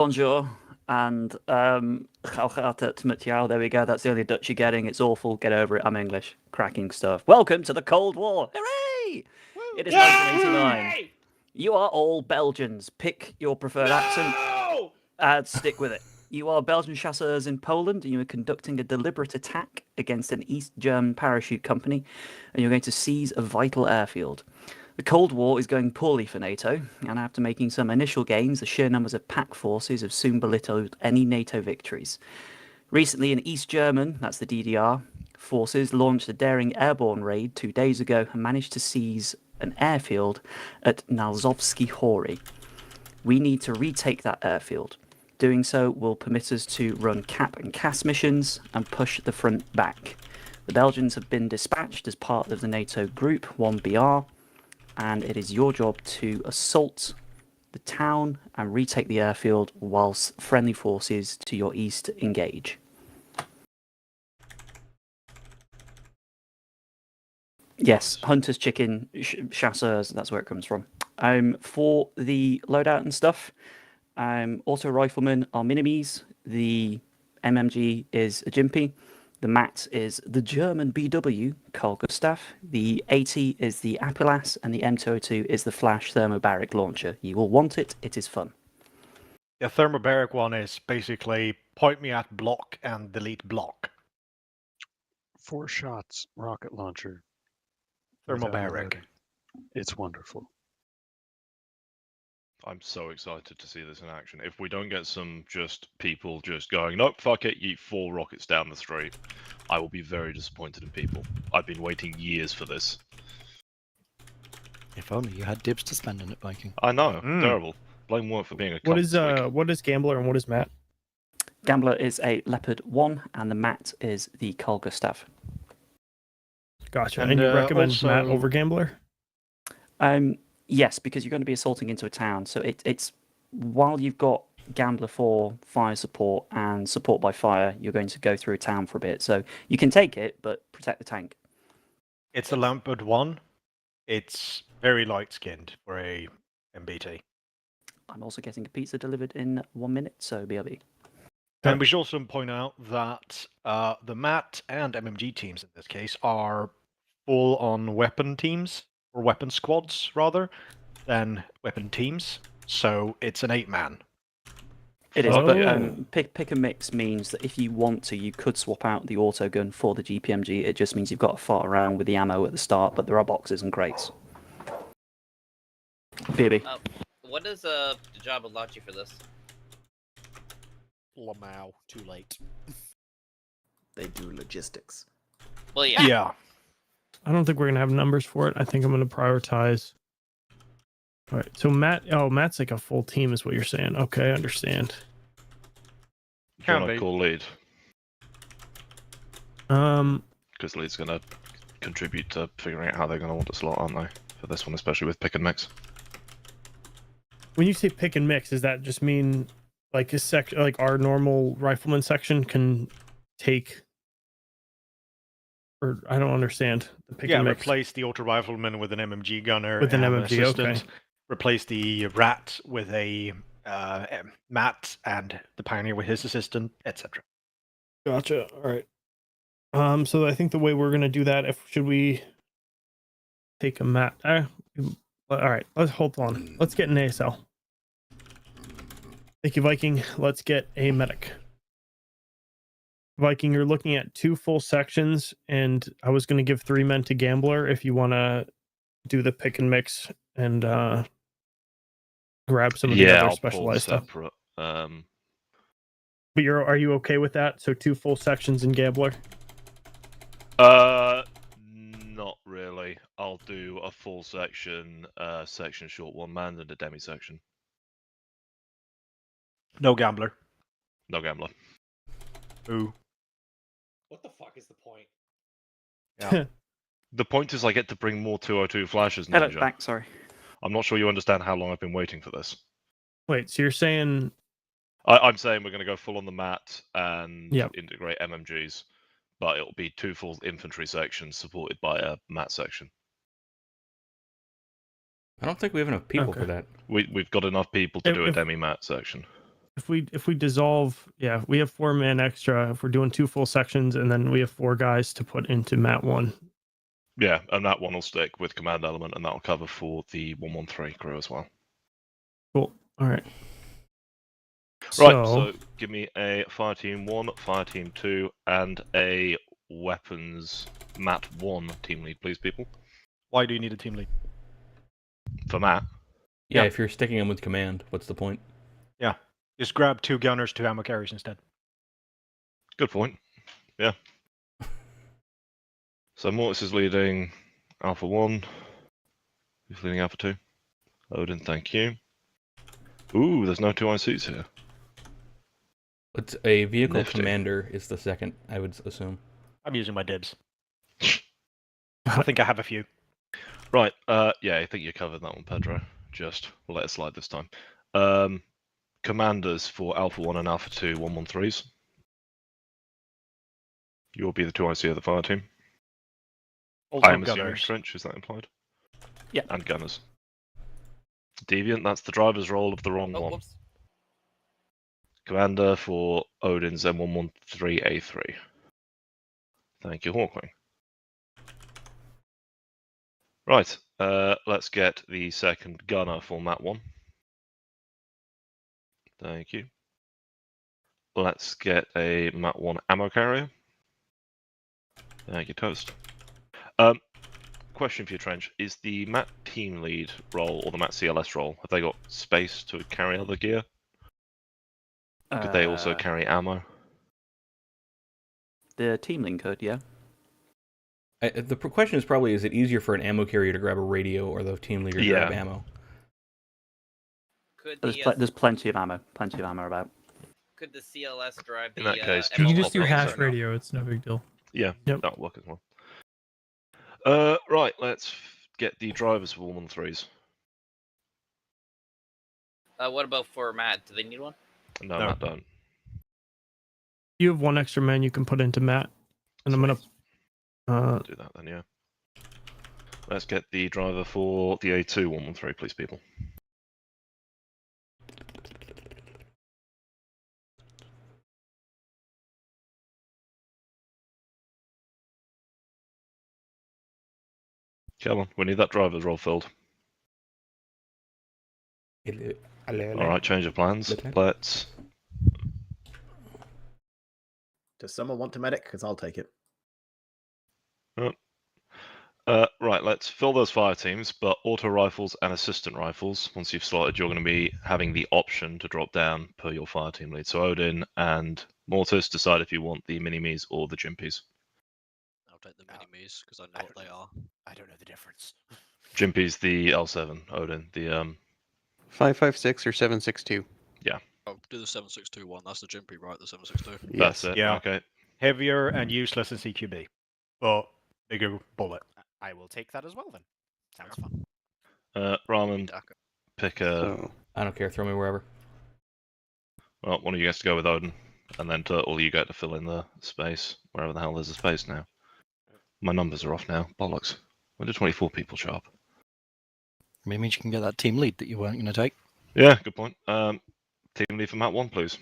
Bonjour, and there we go. That's the only Dutch you're getting. It's awful. Get over it. I'm English. Cracking stuff. Welcome to the Cold War. Hooray! It is 1989. You are all Belgians. Pick your preferred accent and stick with it. You are Belgian chasseurs in Poland, and you are conducting a deliberate attack against an East German parachute company, and you're going to seize a vital airfield. The Cold War is going poorly for NATO, and after making some initial gains, the sheer numbers of pack forces have soon belittled any NATO victories. Recently, an East German, that's the DDR, forces launched a daring airborne raid 2 days ago and managed to seize an airfield at Nalzovsky Hory. We need to retake that airfield. Doing so will permit us to run cap and CAS missions and push the front back. The Belgians have been dispatched as part of the NATO Group 1BR, and it is your job to assault the town and retake the airfield whilst friendly forces to your east engage. Yes, Hunter's Chicken Chasseurs, that's where it comes from. For the loadout and stuff, auto riflemen are minimies, the MMG is a Jimpy, the MAT is the German BW, Carl Gustav, the AT is the Apilas, and the M202 is the Flash thermobaric launcher. You will want it, it is fun. The thermobaric one is basically point me at block and delete block. 4 shots, rocket launcher. Thermobaric. It's wonderful. I'm so excited to see this in action. If we don't get some people just going, nope, fuck it, yeet 4 rockets down the street, I will be very disappointed in people. I've been waiting years for this. If only you had dibs to spend on it, Viking. I know, terrible. Blame work for being a cunt. What is Gambler and what is Matt? Gambler is a Leopard 1 and the Matt is the Carl Gustav. Gotcha. And you recommend also... Matt over Gambler? Yes, because you're going to be assaulting into a town. So it's while you've got Gambler for fire support and support by fire, you're going to go through a town for a bit. So you can take it, but protect the tank. It's a Lampard 1. It's very light-skinned for a MBT. I'm also getting a pizza delivered in 1 minute, so BRB. And we should also point out that the MAT and MMG teams in this case are full-on weapon teams, or weapon squads, rather, than weapon teams. So it's an 8-man. It is, but pick and mix means that if you want to, you could swap out the auto gun for the GPMG. It just means you've got to fart around with the ammo at the start, but there are boxes and crates. BB. What is the job of Lachi for this? Lamau, too late. They do logistics. Well, yeah. Yeah. I don't think we're gonna have numbers for it. I think I'm gonna prioritize. All right. So Matt's like a full team, is what you're saying. Okay, I understand. Can I call lead? Because lead's gonna contribute to figuring out how they're gonna want to slot, aren't they? For this one, especially with pick and mix. When you say pick and mix, does that just mean like like our normal rifleman section can take? Or I don't understand the pick and mix. Replace the auto rifleman with an MMG gunner. With an MMG, okay. Replace the rat with a Matt and the pioneer with his assistant, etc. Gotcha. All right. So I think the way we're gonna do that, should we take a Matt? All right. Let's hold on. Let's get an ASL. Thank you, Viking. Let's get a medic. Viking, you're looking at 2 full sections, and I was going to give 3 men to Gambler if you want to do the pick and mix and grab some of the other specialized stuff. But are you okay with that? So 2 full sections in Gambler? Not really. I'll do a full section, section short 1-man, and a demi section. No Gambler. No Gambler. Ooh. What the fuck is the point? Yeah. The point is I get to bring more 202 flashes, Hello, Ninja. back, sorry. I'm not sure you understand how long I've been waiting for this. Wait, so you're saying... I'm saying we're going to go full on the MAT and integrate MMGs, but it'll be 2 full infantry sections supported by a MAT section. I don't think we have enough people for that. We've got enough people to do a demi-MAT section. if we dissolve, yeah, we have 4 men extra. If we're doing 2 full sections, and then we have 4 guys to put into mat 1. Yeah, and that one will stick with command element, and that'll cover for the 113 crew as well. Cool. All right. Right, so give me a fire team 1, fire team 2, and a weapons mat 1 team lead, please, people. Why do you need a team lead? For Matt. Yeah, Yeah. if you're sticking them with command, what's the point? Yeah, just grab 2 gunners, 2 ammo carriers instead. Good point. Yeah. So Mortis is leading Alpha 1. Who's leading Alpha 2? Odin, thank you. Ooh, there's no 2 ICs here. It's a vehicle Nifty. commander is the second, I would assume. I'm using my dibs. I think I have a few. Right, yeah, I think you covered that one, Pedro. We'll let it slide this time. Commanders for Alpha 1 and Alpha 2, 113s. You'll be the 2 IC of the fire team. Also I am assuming gunners. Trench, is that implied? Yeah. And gunners. Deviant, that's the driver's role of the wrong Oh, one. whoops. Commander for Odin's M113A3. Thank you, Hawkwing. Right, let's get the second gunner for Mat 1. Thank you. Let's get a Mat 1 ammo carrier. Thank you, Toast. Question for you, Trench. Is the Mat team lead role or the Mat CLS role, have they got space to carry other gear? Could they also carry ammo? The team link could, yeah. The question is probably, is it easier for an ammo carrier to grab a radio or the team leader to grab ammo? Could There's, the there's plenty of ammo about. could the CLS drive the? In that case, You can Just just do pop hash it. radio. It's no big deal. Yeah, Yep. that'll work as well. Right, let's get the drivers for 113s. What about for Matt? Do they need one? No, No. Matt don't. You have 1 extra man you can put into mat, and I'm gonna. Do that then, yeah. Let's get the driver for the A2 113, please, people. Come on, we need that driver's role filled. Alright, change of plans. Let's... Does someone want to medic? Because I'll take it. Right, let's fill those fire teams, but auto rifles and assistant rifles, once you've slotted, you're going to be having the option to drop down per your fire team lead. So Odin and Mortis, decide if you want the mini-me's or the Jimpies. I'll take the mini-me's because I know what they are. I don't know the difference. Jimpies, the L7, Odin, the 556 or 762. Oh, do the 7621. That's the Jimpy, right? The 762. That's it. Yeah. Okay. Heavier and useless in CQB, but bigger bullet. I will take that as well then. Sounds fun. Ramen, Daka. pick a. So, I don't care, throw me wherever. Well, one of you guys to go with Odin, and then Turtle, you get to fill in the space wherever the hell there's a space now. My numbers are off now. Bollocks. When did 24 people show up? I mean, it means you can get that team lead that you weren't going to take. Yeah, good point. Team lead for Mat 1, please.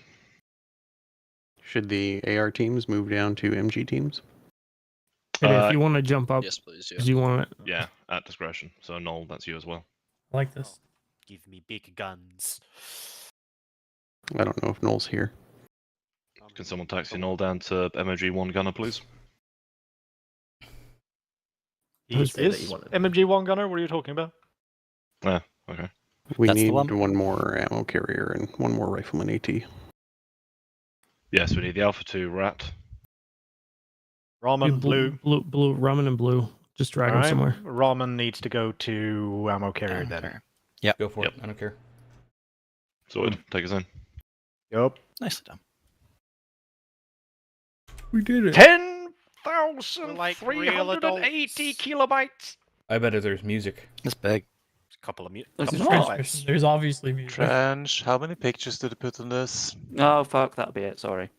should the AR teams move down to MG teams? And if you want to jump up, Yes, please. Yeah. because you want it. Yeah, at discretion. So Noel, that's you as well. I like this. Give me big guns. I don't know if Noel's here. Can someone taxi Noel down to MOG 1 gunner, please? Who's say that Is you wanted- MMG1 gunner? What are you talking about? Yeah, okay. We That's the need one. one more ammo carrier and one more rifleman AT. Yes, we need the Alpha 2 rat. Ramen, blue. Blue, ramen and blue. Just drag them Alright, somewhere. Ramen needs to go to ammo carrier then. Okay. Go for Yep. it, I don't care. Sorted. Take us in. Yup. Nicely done. We did it. 10,380 kilobytes. I bet if there's music. It's big. A couple of There's, couple a of transmission. lights. There's obviously music. Trench, how many pictures did you put on this? Oh, fuck, that'll be it, sorry.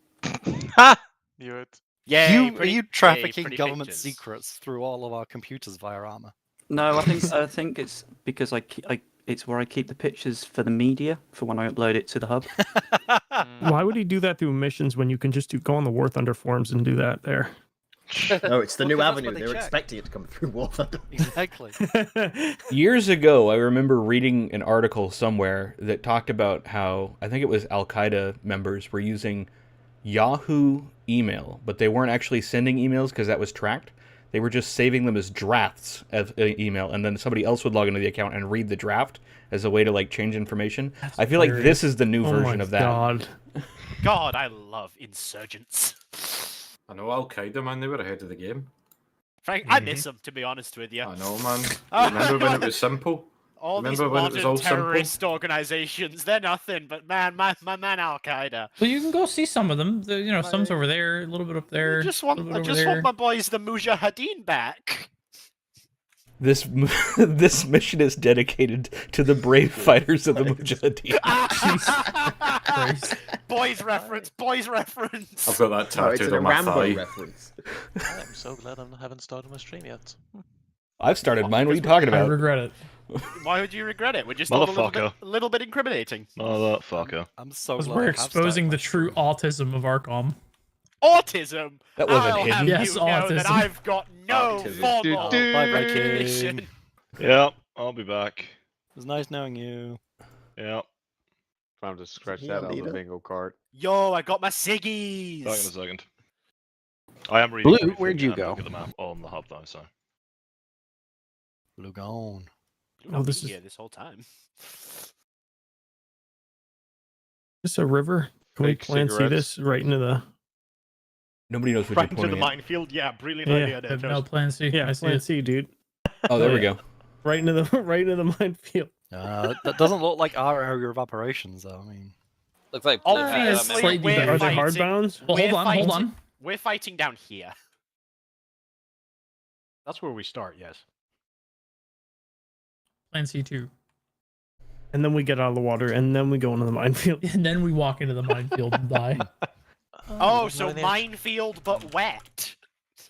Ha! Knew it. Yay, Are pretty- you yay, trafficking pretty government pictures. secrets through all of our computers via armor? No, I think it's because I It's where I keep the pictures for the media for when I upload it to the hub. Why would he do that through missions when you can just go on the War Thunder forums and do that there? No, it's the Well, new 'cause that's avenue. what they They're check. expecting it to come through War Thunder. Exactly. Years ago, I remember reading an article somewhere that talked about how, I think it was Al-Qaeda members were using Yahoo email, but they weren't actually sending emails because that was tracked. They were just saving them as drafts of email, and then somebody else would log into the account and read the draft as a way to like change information. I feel like this is the new version of that. God. God, I love insurgents. I know Al-Qaeda, man, they were ahead of the game. Frank, I miss them, to be honest with you. I know, man. Remember when it was simple? All Remember these when it was all modern terrorist organizations, they're nothing, but man, my man Al-Qaeda. Well, you can go see some of them. You know, some's over there, a little bit up there. I just want my boys, the Mujahideen, back. This this mission is dedicated to the brave fighters of the Mujahideen. Boys reference, boys reference. I've got that tattooed on my thigh. reference. I'm so glad I haven't started my stream yet. I've started mine. What are you talking about? I regret it. Why would you regret it? We're just all a little bit incriminating. Motherfucker. I'm so Because glad we're I have exposing the true autism of Arcom. Autism. That wasn't I'll hidden. have Yes, you know that autism. I've got no formal Bye, recognition. Yeah, I'll be back. It was nice knowing you. Yeah, Time to scratch Yeah, that on the leader. bingo card. Yo, I got my ciggies. back in a second. I am reading. Blue, everything where'd you and go? Look at the map on the hub though, so. Blue gone. Oh, this is here this whole time. this a river. Can we Fake plan see cigarettes. this right into the? Nobody knows what Right you're into the pointing at. minefield. Yeah, brilliant Yeah. idea I there, have no Toast. plan C. Yeah, I see plan it. C, dude. Oh, there we Yeah. go. Right into the minefield. That doesn't look like our area of operations, though. I mean, Looks like Obviously, slightly we're better. Are they fighting. hardbounds? Well, hold We're on, hold fighting- on. We're fighting down here. That's where we start, yes. Plan C2. And then we get out of the water, and then we go into the minefield. And then we walk into the minefield and die. Oh, so minefield but wet.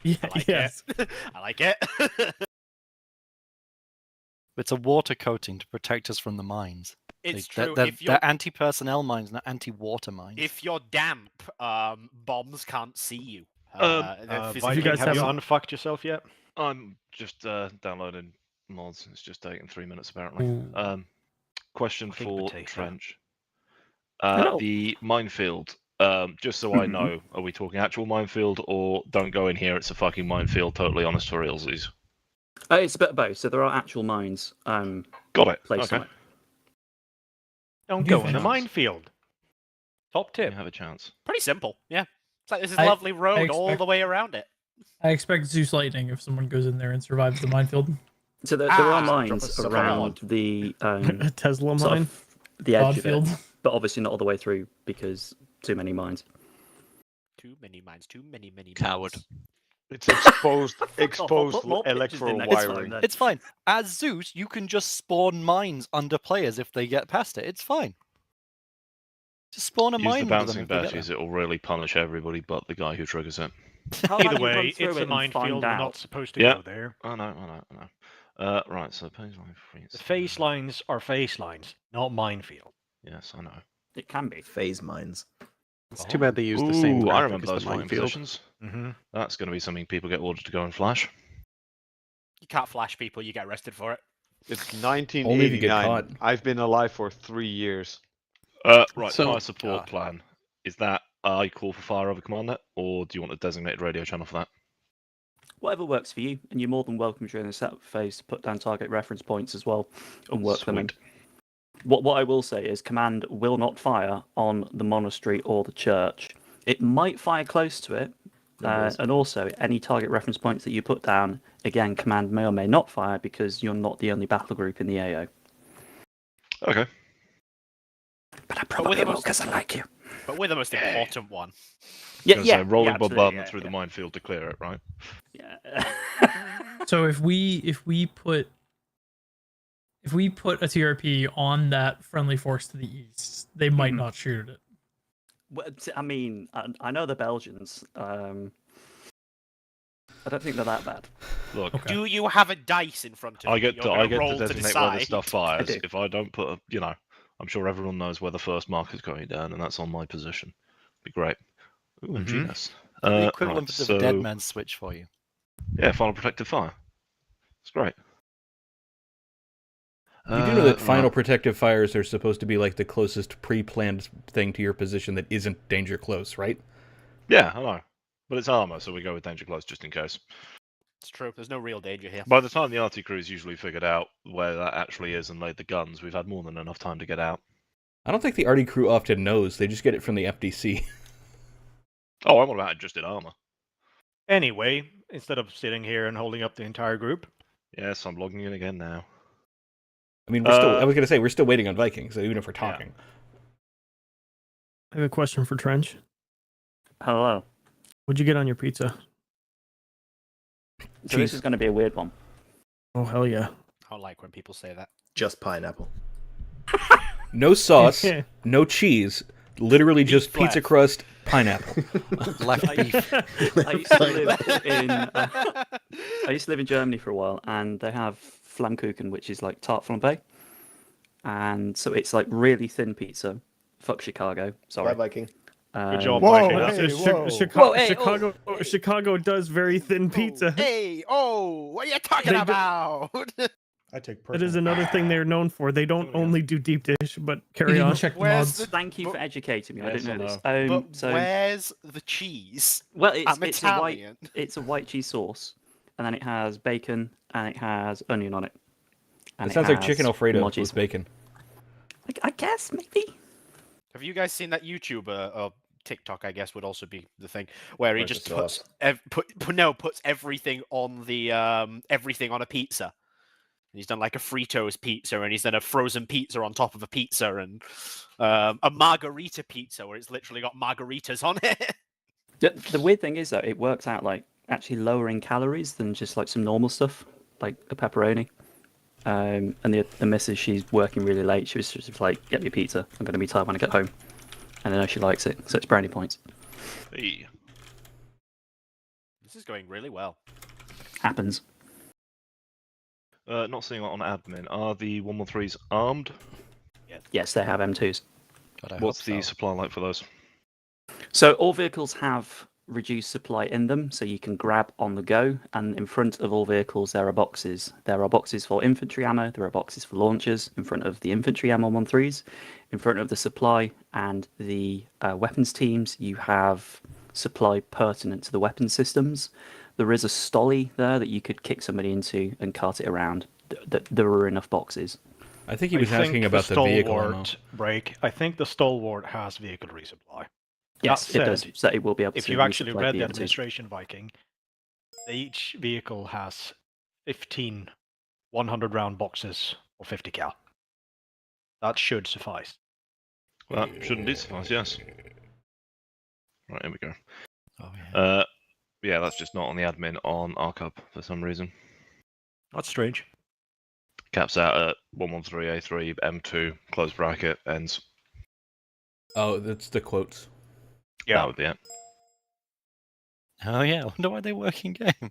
Yeah, I like yes. it. I like it. it's a water coating to protect us from the mines. It's They're- true. They're, If you're they're anti-personnel mines, not anti-water mines. if you're damp, bombs can't see you. Viking, you guys have you have- unfucked yourself yet? I'm just downloading mods. It's just taking 3 minutes apparently. Ooh. Question Big for potato. Trench. Hello. The minefield. Just so I know, are we talking actual minefield or don't go in here? It's a fucking minefield. Totally honest for realsies. It's a bit of both. So there are actual mines Got it. placed on Okay. it. Don't You go in the have- minefield. Top You tip. have a chance. pretty simple. Yeah. It's like this is I- lovely road all expect- the way around it. I expect Zeus Lightning if someone goes in there and survives the minefield. So there are Ah, mines drop a around the A Tesla sort mine. of the edge of Godfield. it, but obviously not all the way through because too many mines. Too many mines. Too many Coward. mines. It's exposed Put more pictures in electoral there, it's fine wiring. then. It's fine. As Zeus, you can just spawn mines under players if they get past it. It's fine. Just spawn a Use mine the under them bouncing if they get badges. It will really punish everybody but the guy who triggers it. How about Either you run way, through it's it a and minefield. find We're out? not supposed to Yeah. go there. I know. Right, so page line free. The face lines are face lines, not minefield. Yes, I know. It can be. Phase mines. It's too bad they use the same Ooh, I graphic remember as those the fighting minefield. positions. Mm-hmm. That's going to be something people get ordered to go and flash. You can't flash people. You get arrested for it. It's Only if you get 1989. caught. I've been alive for 3 years. Right, So- fire support plan. Is that I call for fire over command net, or do you want a designated radio channel for that? Whatever works for you, and you're more than welcome during the setup phase to put down target reference points as well and work them in. Sweet. What I will say is command will not fire on the monastery or the church. It might fire close to it, and also any target reference points that you put down, again, command may or may not fire because you're not the only battle group in the AO. Okay. But I we're probably the will most- because I like you. But we're the most important one. Yeah, rolling yeah, absolutely, bombardment yeah, through yeah. the minefield to clear it, right? Yeah. So if we put a TRP on that friendly force to the east, they might not shoot at it. Well, I mean, I know the Belgians. I don't think they're that bad. Look, Do you have a dice in front of you? I get you're to gonna I get roll to designate where this stuff I fires. do. If I don't put I'm sure everyone knows where the first marker's going down, and that's on my position. Be great. Ooh, and Mhm. Genus. The equivalent Right, of so, a dead man's switch for you. Yeah, final protective fire. It's great. You do know that final right. protective fires are supposed to be like the closest pre-planned thing to your position that isn't danger close, right? Yeah, I know. But it's armor, so we go with danger close just in case. It's true. There's no real danger here. By the time the RT crew's usually figured out where that actually is and laid the guns, we've had more than enough time to get out. I don't think the RD crew often knows. They just get it from the FDC. Oh, I'm all about just in armor. Anyway, instead of sitting here and holding up the entire group. Yes, I'm logging in again now. I mean, I was going to say, we're still waiting on Vikings, so even if we're talking. I have a question for Trench. Hello. What'd you get on your pizza? So this is going to be a weird one. Oh, hell yeah. I don't like when people say that. Just pineapple. No sauce, no cheese, literally just flesh. pizza crust, pineapple. Left beef. I used to live in Germany for a while, and they have Flammkuchen, which is like tart flambe, and so it's like really thin pizza. Fuck Chicago, sorry. Bye, Viking. Good job, Whoa, Viking. Chicago does very thin pizza. Hey, what are you talking about? I take That is another thing they're known for. They don't only do deep dish, but carry You on. can check the Where's mods. Thank you for educating me. I Yes, didn't know this. But So where's the cheese? well, I'm it's a white Italian. it's a white cheese sauce, and then it has bacon and it has onion on it. And It sounds like has chicken Alfredo mod cheese. with bacon. I guess maybe. Have you guys seen that YouTuber or TikTok? I guess would also be the thing where he Where's just the puts sauce? puts everything on the everything on a pizza. He's done like a Fritos pizza, and he's done a frozen pizza on top of a pizza, and a margarita pizza where it's literally got margaritas on it. The weird thing is though, it works out like actually lower in calories than just like some normal stuff, like a pepperoni. And the missus, she's working really late. She was just like, "Get me a pizza. I'm going to be tired when I get home." And I know she likes it, so it's brownie points. Hey. This is going really well. Happens. Not seeing that on admin. Are the 113s armed? Yes, they have M2s. God, I What's hope the so. supply like for those? So all vehicles have reduced supply in them, so you can grab on the go. And in front of all vehicles, there are boxes. There are boxes for infantry ammo. There are boxes for launchers in front of the infantry ammo 113s. In front of the supply and the weapons teams, you have supply pertinent to the weapon systems. There is a stolly there that you could kick somebody into and cart it around. There are enough boxes. I think he was asking about the vehicle ammo. Break. I think the Stalwart has vehicle resupply. Yes, That it does. said, So it will be able to. If you've actually resupply read the M2s. administration, Viking, each vehicle has 15 100-round boxes or 50 cal. That should suffice. Well, that shouldn't be suffice, yes. Right, here we go. Oh, yeah. Yeah, that's just not on the admin on Arcup for some reason. That's strange. Caps out at 113A3, M2, close bracket, ends. Oh, that's the quotes. That would be it. Oh yeah, I wonder why they work in game.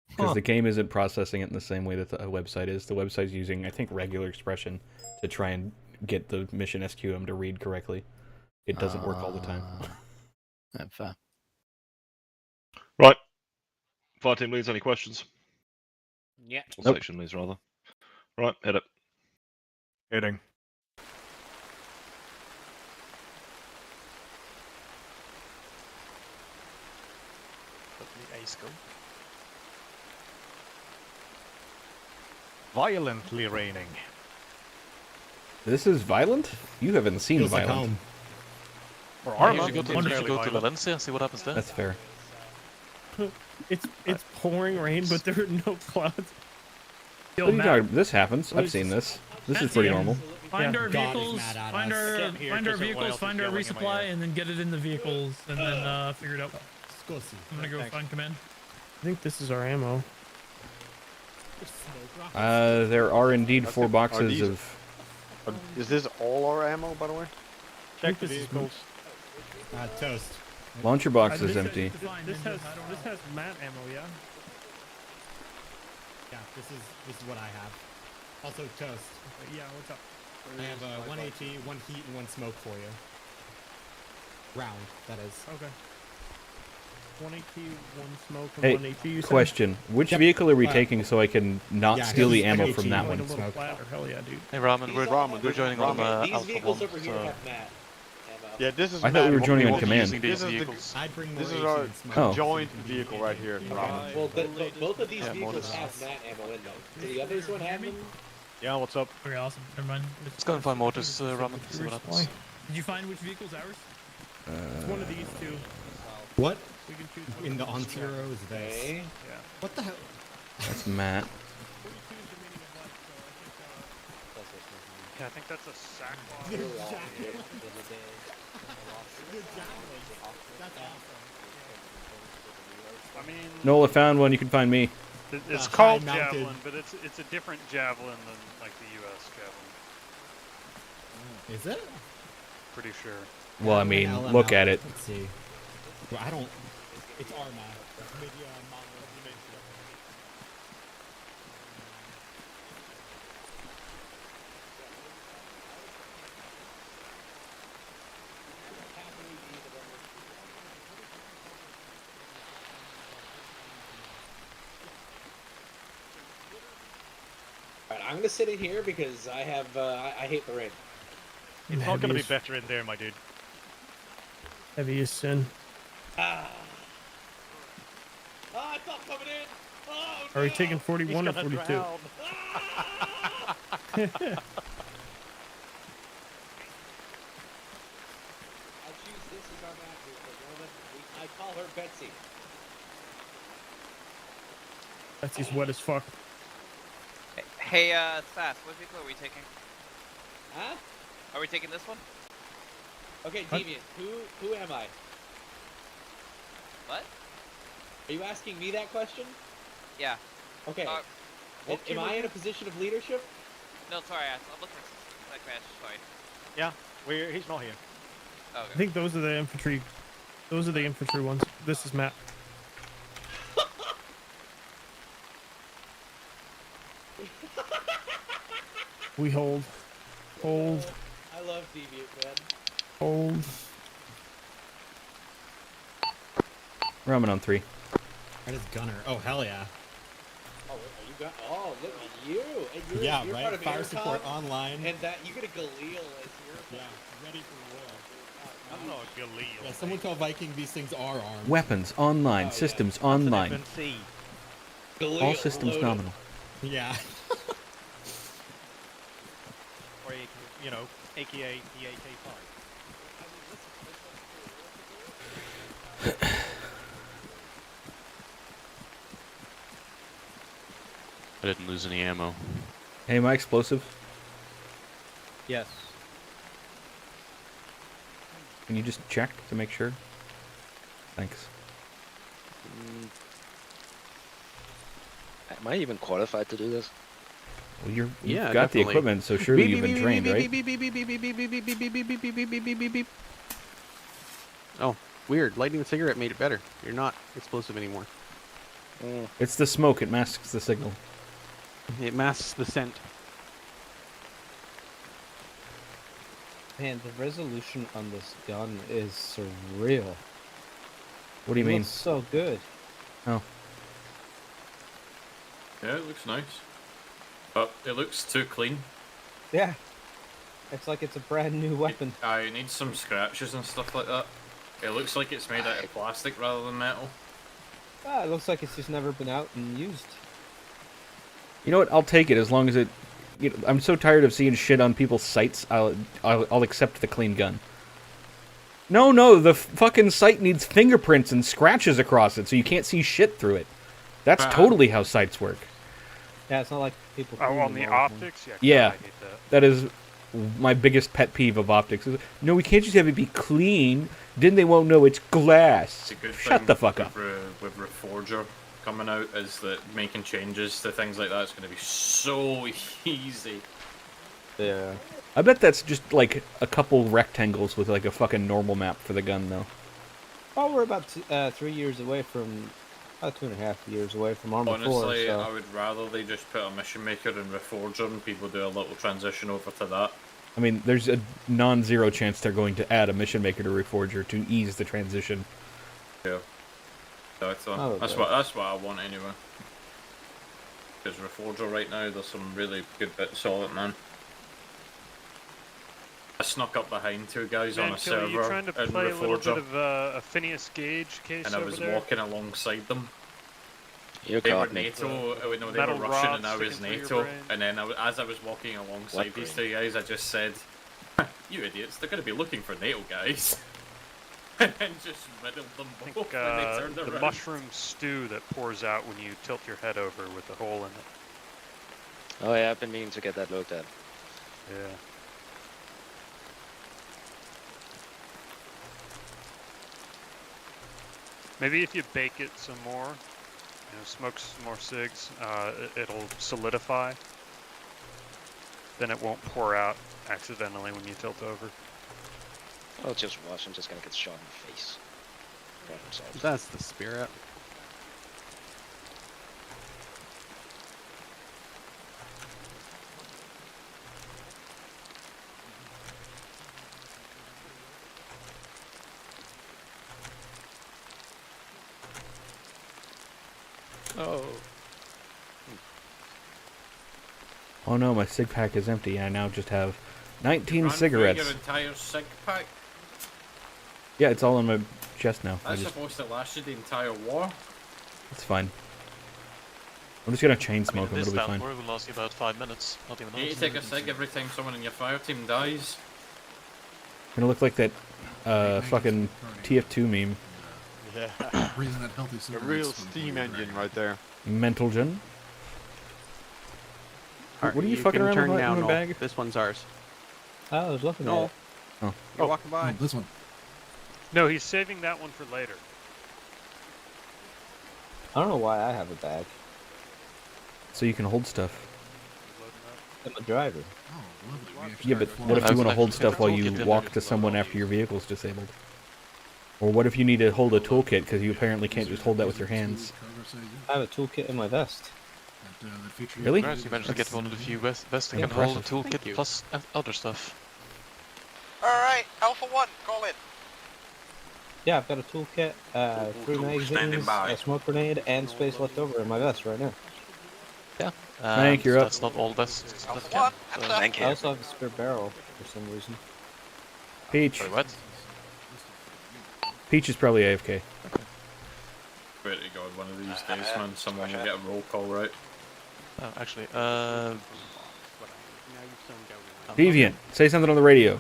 Because the game isn't processing it in the same way that the website is. The website's using, I think, regular expression to try and get the mission SQM to read correctly. It doesn't work all the time. Fair. Right. Fire team leads, any questions? Yeah. Or Nope. section leads, rather. Right, hit it. Hitting. Violently raining. This is violent? You haven't seen Feels like violent. home. For Arma, Arma, you should go to Valencia, see what happens there. That's fair. It's pouring rain, but there are no clouds. Yo, What are you Matt, talking about? This happens. I've seen this. This is pretty normal. Find our God is vehicles, mad at find us. our Can't hear find our 'cause of vehicles, Wales find is our yelling in my resupply, ear. and then get it in the vehicles, and then figure it out. Scusi. I'm gonna go Thanks. find command. I think this is our ammo. There are indeed 4 Are boxes these- of... Is this all our ammo, by the way? check the this is vehicles. Toast. Launcher box This is empty. This has mat ammo, yeah. Yeah, this is what I have. Also toast. Yeah, what's up? I have 1 AT, 1 heat, and 1 smoke for you. Round, that is. Okay. 1 AT, 1 smoke, and Hey, 1 AT. You said? question: which Yep. vehicle are we taking so I can not Yeah, steal the he's ammo AT, from that Like a one? little platter. Hell yeah, dude. Hey, we're joining on These Alpha vehicles 1. over here So. have Matt. Yeah, this is. I thought we were joining on won't be command. using these Yeah. vehicles. I'd bring more This is AT our and smoke. Oh. joint vehicle right here. Well, both of these Yeah, vehicles mortars. have Matt ammo in them. Do the others one have them? Yeah, what's up? Okay, awesome. Never mind. Let's go and find mortars, Ramen. See what happens. Did you find which vehicle's ours? It's one of these two. What? We can choose. In the on-zero is this. Okay. Yeah. What the hell? That's Matt. Yeah, I think that's a sack box. I mean, Nola found one. You can find me. it's The called high-mounted- javelin, but it's a different javelin than like the U.S. javelin. Is it? Pretty sure. Well, I mean, look at it. Let's see. Well, I don't. It's our map. Maybe model. Alright, I'm gonna sit in here because I have I hate the rain. It's not going to be better in there, my dude. Heavy is sin. Ah, it's not coming in. Oh, Are we no! taking 41 or He's gonna 42? drown. I'll choose this as our map group. I call her Betsy. Betsy's wet as fuck. Hey, Sass, what vehicle are we taking? Huh? Are we taking this one? Okay, What? Deviant, who am I? What? Are you asking me that question? Yeah. Okay. Am I in a position of leadership? No, sorry, I'm looking at that crash. Sorry. Yeah, he's not here. Oh, I okay. think those are the infantry. Those are the infantry ones. This is Matt. We hold. Hold. I love Deviant, man. Hold. Ramen on 3. That is Gunner. Oh, hell yeah. Oh, you got? Oh, look at you! And you're, Yeah, you're right? Part of Fire Intercom, support online. And that you get a Galil as your. Yeah, ready for war. I'm not a Galil. Yeah, someone tell Viking these things are armed. Weapons online. Systems online. Galil All systems loaded. nominal. Yeah. Or, you know, AKA the AK-5. I didn't lose any ammo. Hey, my explosive. Yes. Can you just check to make sure? Thanks. Am I even qualified to do this? Well, you've Yeah, got the definitely. equipment, so surely you've been trained, right? Oh, weird. Lighting the cigarette made it better. You're not explosive anymore. It's the smoke. It masks the signal. It masks the scent. Man, the resolution on this gun is surreal. What do you It mean? looks so good. Oh. Yeah, it looks nice. But it looks too clean. Yeah. It's like it's a brand new weapon. I need some scratches and stuff like that. It looks like it's made out of plastic rather than metal. Ah, it looks like it's just never been out and used. You know what? I'll take it as long as it. You know, I'm so tired of seeing shit on people's sites. I'll accept the clean gun. No, the fucking site needs fingerprints and scratches across it, so you can't see shit through it. That's totally how sites work. Yeah, it's not like people. Oh, clean on them the all the time. optics? Yeah. Yeah, I hate that. that is my biggest pet peeve of optics. Is, no, we can't just have it be clean. Then they won't know it's glass. It's a good Shut thing the fuck up. with Reforger coming out is that making changes to things like that is going to be so easy. Yeah. I bet that's just like a couple rectangles with like a fucking normal map for the gun, though. Oh, we're about 3 years away from, 2.5 years away from Armor 4. Honestly, So. I would rather they just put a mission maker and reforger and people do a little transition over to that. I mean, there's a non-zero chance they're going to add a mission maker to Reforger to ease the transition. Yeah. Oh, That's what I want anyway. Because Reforger right now, there's some really good bits on it, man. I snuck up behind two guys on a server you trying to in play a little bit Reforger, of a Phineas Gage case and I over was there? walking alongside them. You They were caught me. NATO, they Metal were Russian rod and I was sticking through your NATO, brain. and then as I was walking alongside What these brain? two guys, I just said, "You idiots, they're going to be looking for NATO guys." And just riddled them I both think when they turned the around. mushroom stew that pours out when you tilt your head over with the hole in it. Oh yeah, I've been meaning to get that looked at. Yeah. Maybe if you bake it some more, smoke some more cigs, it'll solidify. Then it won't pour out accidentally when you tilt over. Oh, just watch. I'm just gonna get shot in the face. Problem solved. That's the spirit. Oh. Oh no, my cig pack is empty. I now just have 19 Run through cigarettes. Your entire cig pack? Yeah, it's all in my chest now. That's supposed to last you the entire war. It's fine. I'm just gonna chain smoke them. This It'll be fine. war will last you about 5 minutes. Not even You need to take a cig every time someone in your fire team dies. I'm gonna look like that fucking TF2 meme. Yeah. A real steam engine right there. Mental gen. Alright, What are you fucking can around turn with now, in my Noel. bag? This one's ours. I was looking at Noel. it. Oh. You're walking by. This one. No, he's saving that one for later. I don't know why I have a bag. So you can hold stuff. I'm a driver. Yeah, but what if you want to hold stuff while you walk to someone after your vehicle's disabled? Or what if you need to hold a toolkit because you apparently can't just hold that with your hands? I have a toolkit in my vest. Really? You managed to get one of the few vests that Yeah, can hold a impressive. toolkit plus other stuff. Alright, Alpha 1, call in. Yeah, I've got a toolkit, 3 magazines, a smoke grenade, and space left over in my vest right now. Yeah. Hank, you're up. That's not all vests that One, can. Thank I also have a spare barrel for some reason. Peach. Sorry, what? Peach is probably AFK. Swear to God, one of these days, man, someone will get a roll call right. Oh, actually, Deviant, say something on the radio.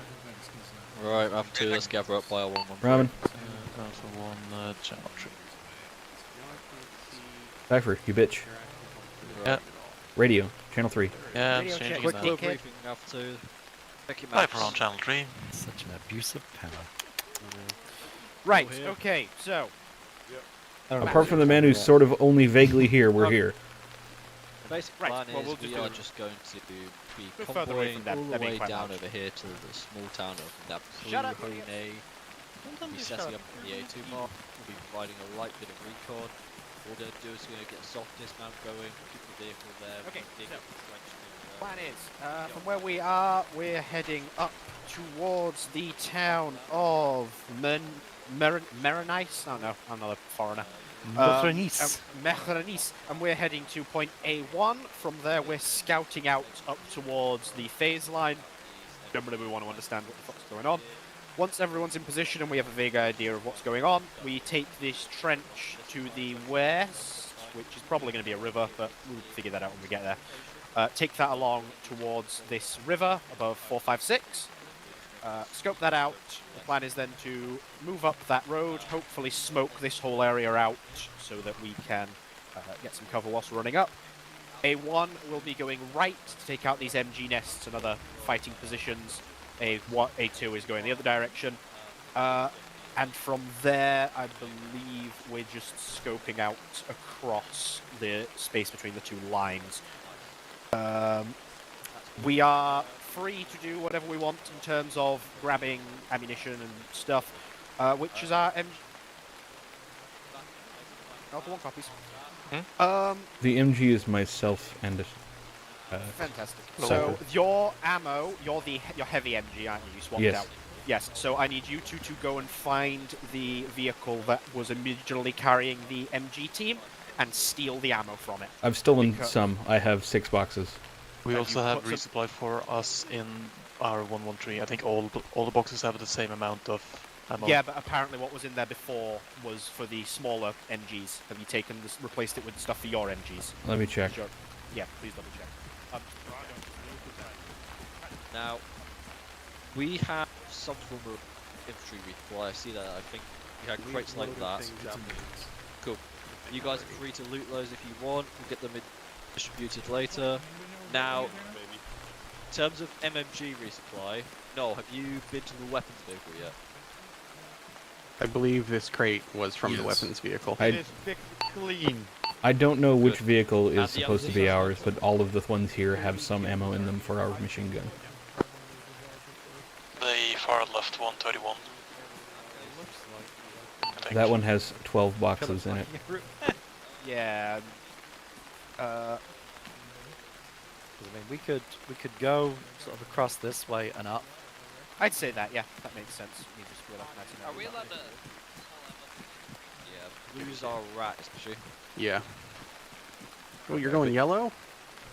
Right, Alpha 2, let's gather up player 1-1. Robin. Alpha 1, channel 3. Cypher, you bitch. Yeah. Radio, channel 3. Yeah, I'm changing quick that. look briefing Alpha 2. Check your Cypher maps. on channel 3. Such an abuse of power. Right, okay, so. Apart from the man who's sort of only vaguely here, we're here. The basic plan is we are just going to be convoying all the way down over here to the small town of Napuhone. We'll be setting up in the A2 mark. We'll be providing a light bit of recon. All we're going to do is we're going to get a soft dismount going, keep the vehicle there. Okay, dig so up the trench. Plan is, from where we are, we're heading up towards the town of Merenice. Oh no, I'm not a foreigner. Merenice. Merenice. And we're heading to point A1. From there, we're scouting out up towards the phase line. Generally, we want to understand what the fuck's going on. Once everyone's in position and we have a vague idea of what's going on, we take this trench to the west, which is probably going to be a river, but we'll figure that out when we get there. Take that along towards this river above 456. Scope that out. The plan is then to move up that road, hopefully smoke this whole area out so that we can get some cover whilst we're running up. A1 will be going right to take out these MG nests and other fighting positions. A2 is going the other direction. And from there, I believe we're just scoping out across the space between the two lines. We are free to do whatever we want in terms of grabbing ammunition and stuff, which is our Alpha 1 copies. The MG is myself and. Fantastic. Sniper. So your ammo, you're heavy MG, aren't you? You swapped Yes. out. Yes. So I need you two to go and find the vehicle that was originally carrying the MG team and steal the ammo from it. I've stolen some. I have 6 boxes. We also you have put some- resupply for us in our 113. I think all the boxes have the same amount of ammo. Yeah, but apparently what was in there before was for the smaller MGs. Have you taken this, replaced it with stuff for your MGs? Let me check. Sure. Yeah, please double check. Now, we have some form of infantry resupply. I see that. I think we had crates like that. Cool. You guys are free to loot those if you want. We'll get them distributed later. Now, in terms of MMG resupply, Noel, have you been to the weapons vehicle yet? I believe this crate was from the weapons vehicle. Clean. I don't know which vehicle is supposed to be ours, but all of the ones here have some ammo in them for our machine gun. The far left 131. That one has 12 boxes in it. Yeah. I mean, we could go sort of across this way and up. I'd say that, yeah, that makes sense. You just split off nice and Are we allowed to? Yeah, blues are rat, especially. Yeah. Oh, you're going yellow?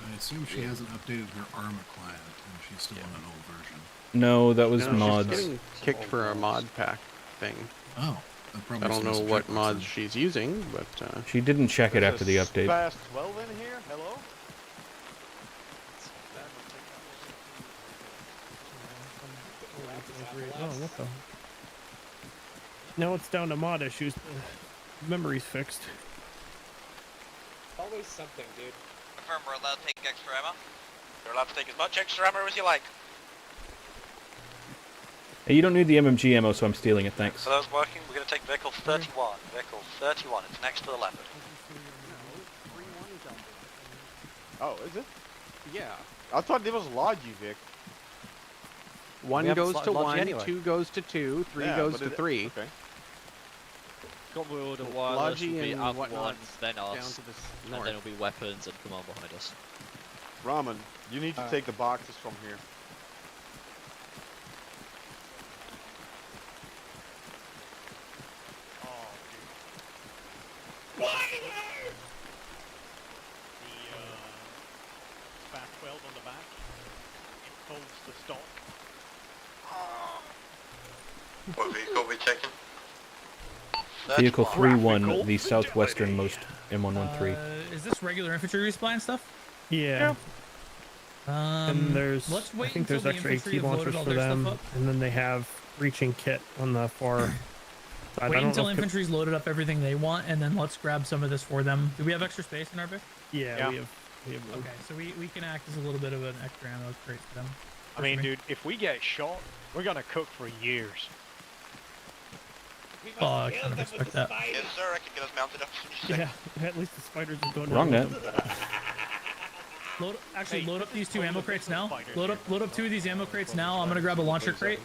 I assume she hasn't updated her armor client, and she's still on an old version. No, that was No, mods. She's getting kicked for a mod pack thing. Oh. I don't know what mods she's using, but... She didn't check it after the update. Fast 12 in here? Hello? Oh, what the? Now it's down to mod issues. Memory's fixed. Always something, dude. Confirm we're allowed to take extra ammo. You're allowed to take as much extra ammo as you like. Hey, you don't need the MMG ammo, so I'm stealing it, thanks. For those working, we're going to take vehicle 31. Vehicle 31, it's next to the leopard. Oh, is it? Yeah. I thought there was Logi, Vic. One have goes Logi to 1, anyway. 2 goes to 2, 3 Yeah, goes but to it- 3. Okay. Convoy order wireless will Logi be and Alpha whatnot 1, then down us, to the and north. then it'll be weapons and command behind us. Ramen, you need to take the boxes from here. Fast 12 on the back. It holds the stock. What vehicle are we taking? Vehicle 3-1, the southwesternmost M113. Is this regular infantry resupply and stuff? Yeah. And there's, let's wait I think until there's the extra infantry AT have loaded launchers all for their them, stuff up. and then they have breaching kit on the far side. I Wait don't until know if infantry's loaded up everything they want, and then let's grab some of this for them. Do we have extra space in our base? Yeah, we have room. Okay, so we can act as a little bit of an extra ammo crate for them. I mean, dude, if we get shot, we're gonna cook for years. Oh, I kind of expect that. Yes, sir, I can get us mounted up. Yeah, at least the spiders are going. Wrong net. Load up these 2 ammo crates now. Load up 2 of these ammo crates now. I'm gonna grab a launcher crate.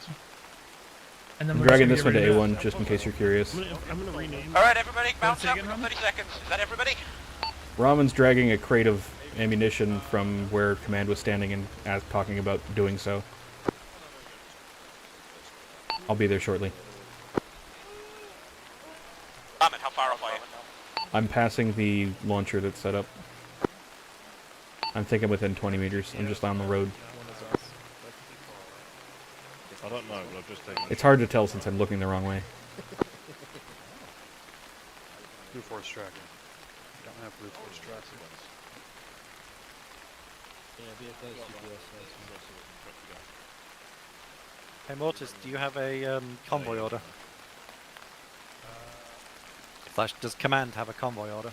And then I'm we're just dragging gonna this get one to rid of A1, just in case you're curious. I'm gonna rename. Alright, everybody, bounce say up. again, We've got Roman? 30 seconds. Is that everybody? Ramen's dragging a crate of ammunition from where command was standing and talking about doing so. I'll be there shortly. Ramen, how far off are you? I'm passing the launcher that's set up. I'm thinking within 20 meters. I'm just on the road. I don't know, but I've just taken. It's hard to tell since I'm looking the wrong way. Brute force tracking. Don't have brute force tracking. Hey Mortis, do you have a convoy order? Slash, does command have a convoy order?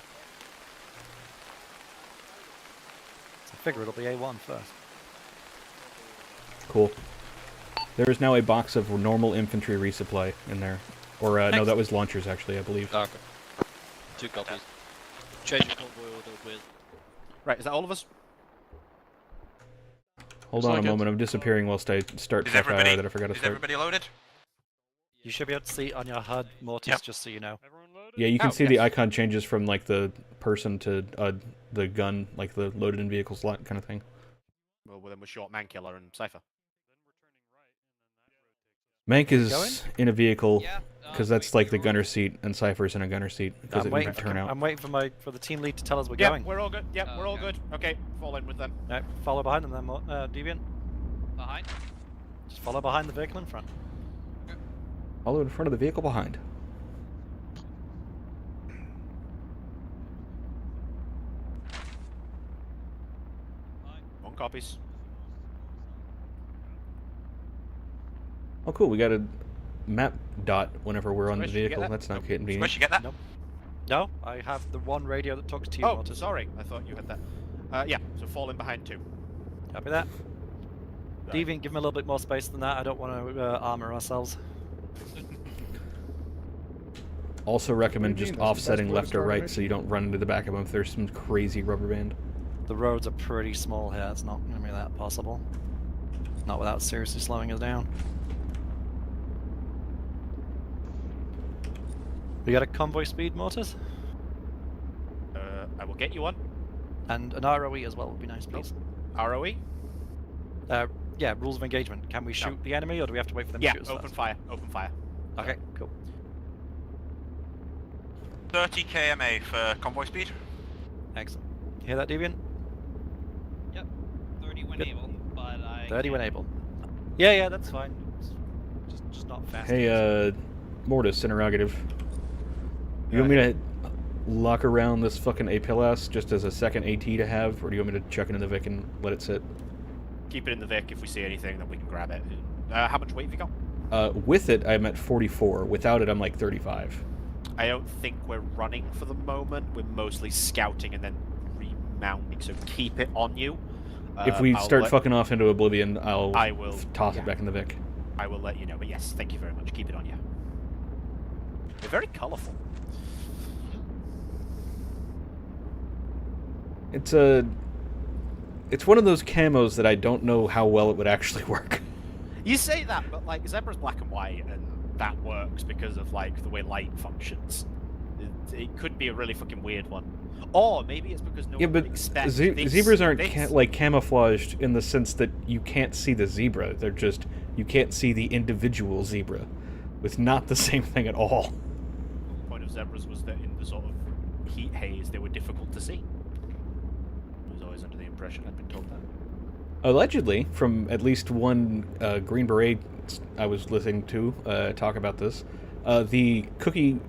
I figure it'll be A1 first. Cool. There is now a box of normal infantry resupply in there. Or, no, that was launchers, actually, I believe. Okay. 2 copies. Change your convoy order with... Right, is that all of us? Hold on a moment, I'm disappearing whilst I start stuff that I forgot to Is start. everybody loaded? You should be able to see it on your HUD, Mortis, just so you know. Everyone load? Yeah, you can Oh, see the yes. icon changes from like the person to the gun, like the loaded in vehicle slot kind of thing. Well, then we're short man killer and Cypher. Mank Going? is in a vehicle because that's like the gunner seat, and Cypher's in a gunner seat because I'm it waiting. didn't turn out. I'm waiting for the team lead to tell us we're Yep, going. we're all good. Yep, we're all good. Okay, fall in with them. Right, follow behind them then, Deviant. Behind? Just follow behind the vehicle in front. Follow in front of the vehicle behind. One copies. Oh, cool. We got a map dot whenever we're on the Squish, you get vehicle. that? That's not convenient. Squish, you get that? Nope. No, I have the one radio that talks to you. Oh, Mortis. sorry. I thought you had that. Yeah, so fall in behind 2. Copy that. Deviant, give me a little bit more space than that. I don't want to armor ourselves. Also recommend What do you just mean? That's the offsetting best way to left or start a right so mission. you don't run into the back of them if there's some crazy rubber band. The roads are pretty small here. It's not going to be that possible. Not without seriously slowing us down. We got a convoy speed, Mortis? I will get you one. And an ROE as well would be nice, please. ROE? Yeah, rules of engagement. Can we shoot the enemy, or do we have to wait for them Yeah, to shoot us open first? fire. Open fire. Okay, cool. 30 kma for convoy speed. Excellent. You hear that, Deviant? Yep. 30 when able, but I 30 when able. Yeah, that's fine. It's just not fast. Hey, Mortis, interrogative. You want me to lock around this fucking APLS just as a second AT to have, or do you want me to chuck it in the Vic and let it sit? Keep it in the Vic. If we see anything, then we can grab it. How much weight have you got? With it, I'm at 44. Without it, I'm like 35. I don't think we're running for the moment. We're mostly scouting and then remounting, so keep it on you. If we I'll start fucking off into oblivion, I will toss it back in the Vic. I will let you know, but yes, thank you very much. Keep it on you. They're very colourful. It's one of those camos that I don't know how well it would actually work. You say that, but like Zebra's black and white, and that works because of like the way light functions. It could be a really fucking weird one, or maybe it's because no Yeah, one but would expect zebras aren't like camouflaged in the sense that you can't see the zebra. They're just you can't see the individual zebra. It's not the same thing at all. The point of zebras was that in the sort of heat haze, they were difficult to see. I was always under the impression I'd been told that. Allegedly, from at least one Green Beret I was listening to talk about this, the cookie,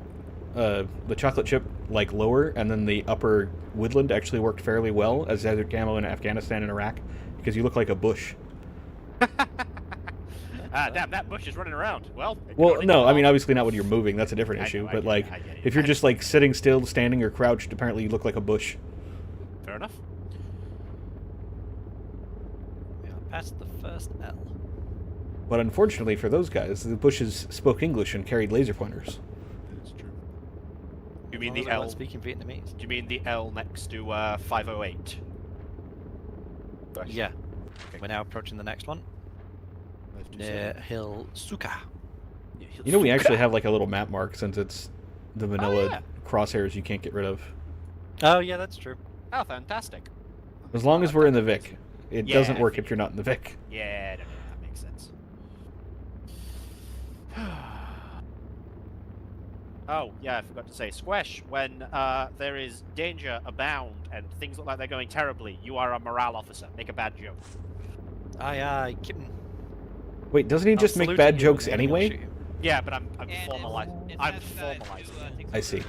the chocolate chip, like lower, and then the upper woodland actually worked fairly well as desert camo in Afghanistan and Iraq, because you look like a bush. Damn, that bush is running around. Well, No, I mean, obviously not when you're moving, that's a different issue, but like, if you're just like sitting still, standing, or crouched, apparently you look like a bush. Fair enough. We are past the first L. But unfortunately for those guys, the bushes spoke English and carried laser pointers. That's true. You mean As long as the I L? weren't speaking Vietnamese. Do you mean the L next to 508? Yeah. We're now approaching the next one. Near Hill Suka. You know, we actually have like a little map mark since it's the vanilla crosshairs you can't get rid of. Oh, yeah, that's true. Oh, fantastic. As long as we're in the Vic. It Yeah, doesn't work if you're not in the Vic. Yeah, no, that makes sense. Oh, yeah, I forgot to say. Squash, when there is danger abound and things look like they're going terribly, you are a morale officer. Make a bad joke. Aye, Kitten. Wait, doesn't he just make bad jokes anyway? Yeah, but I'm formalizing. I'm formalizing. I see.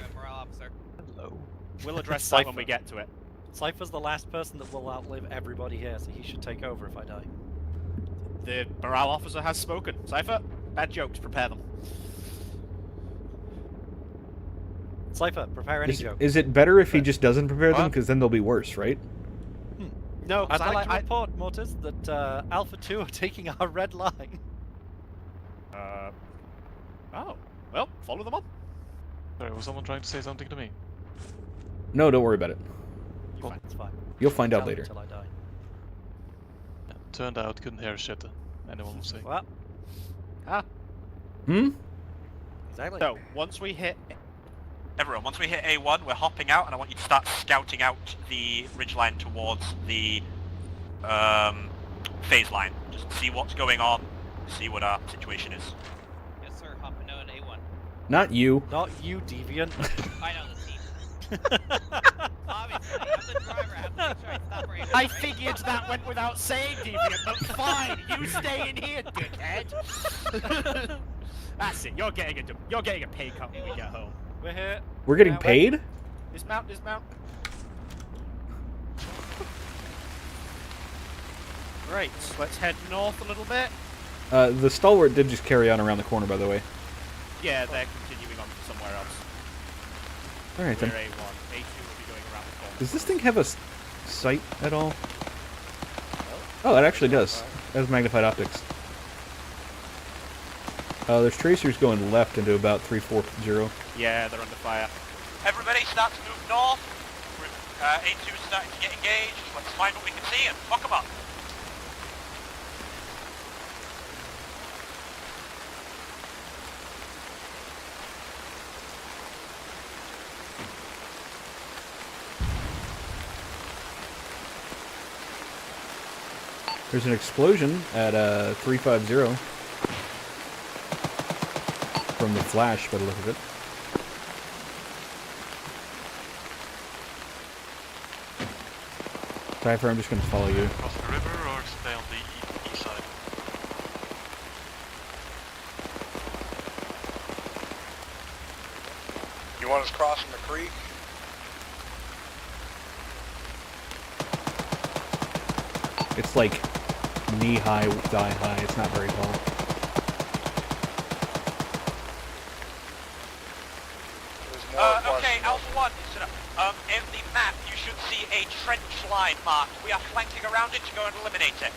Hello. We'll address that when we get to it. Cypher's the last person that will outlive everybody here, so he should take over if I die. The morale officer has spoken. Cypher, bad jokes, prepare them. Cypher, prepare any joke. Is it better if he just doesn't prepare them? Because then they'll be worse, right? No, I'd like to report, Mortis, that Alpha 2 are taking our red line. Oh, well, follow them on. Sorry, was someone trying to say something to me? No, don't worry about it. It's fine. You'll find out Tell me later. Until I die. Yeah, turned out, couldn't hear shit anyone was saying. What? Hmm? Exactly. So, once we hit Everyone, once we hit A1, we're hopping out, and I want you to start scouting out the ridgeline towards the phase line. Just see what's going on, see what our situation is. Yes, sir. Hopping out A1. Not you. Not you, deviant. I know the team. Obviously, I'm the driver. I have to make sure I stop for A1. I figured that went without saying, deviant, but fine. You stay in here, dickhead. That's it. You're getting a pay cut when we get home. We're here. We're getting paid? Dismount. Right, let's head north a little bit. The stalwart did just carry on around the corner, by the way. Yeah, they're continuing on to somewhere else. Alright We're then. A1. A2 will be going around the corner. Does this thing have a sight at all? Oh, it actually does. It has magnified optics. There's tracers going left into about 340. Yeah, they're under fire. Everybody start to move north. A2 is starting to get engaged. Let's find what we can see and fuck them up. There's an explosion at 350 from the flash, by the look of it. Cypher, I'm just going to follow you. Cross the river or stay on the east side? You want us crossing the creek? It's like knee-high, thigh-high. It's not very tall. Okay, Alpha 1, listen up. In the map, you should see a trench line marked. We are flanking around it to go and eliminate it.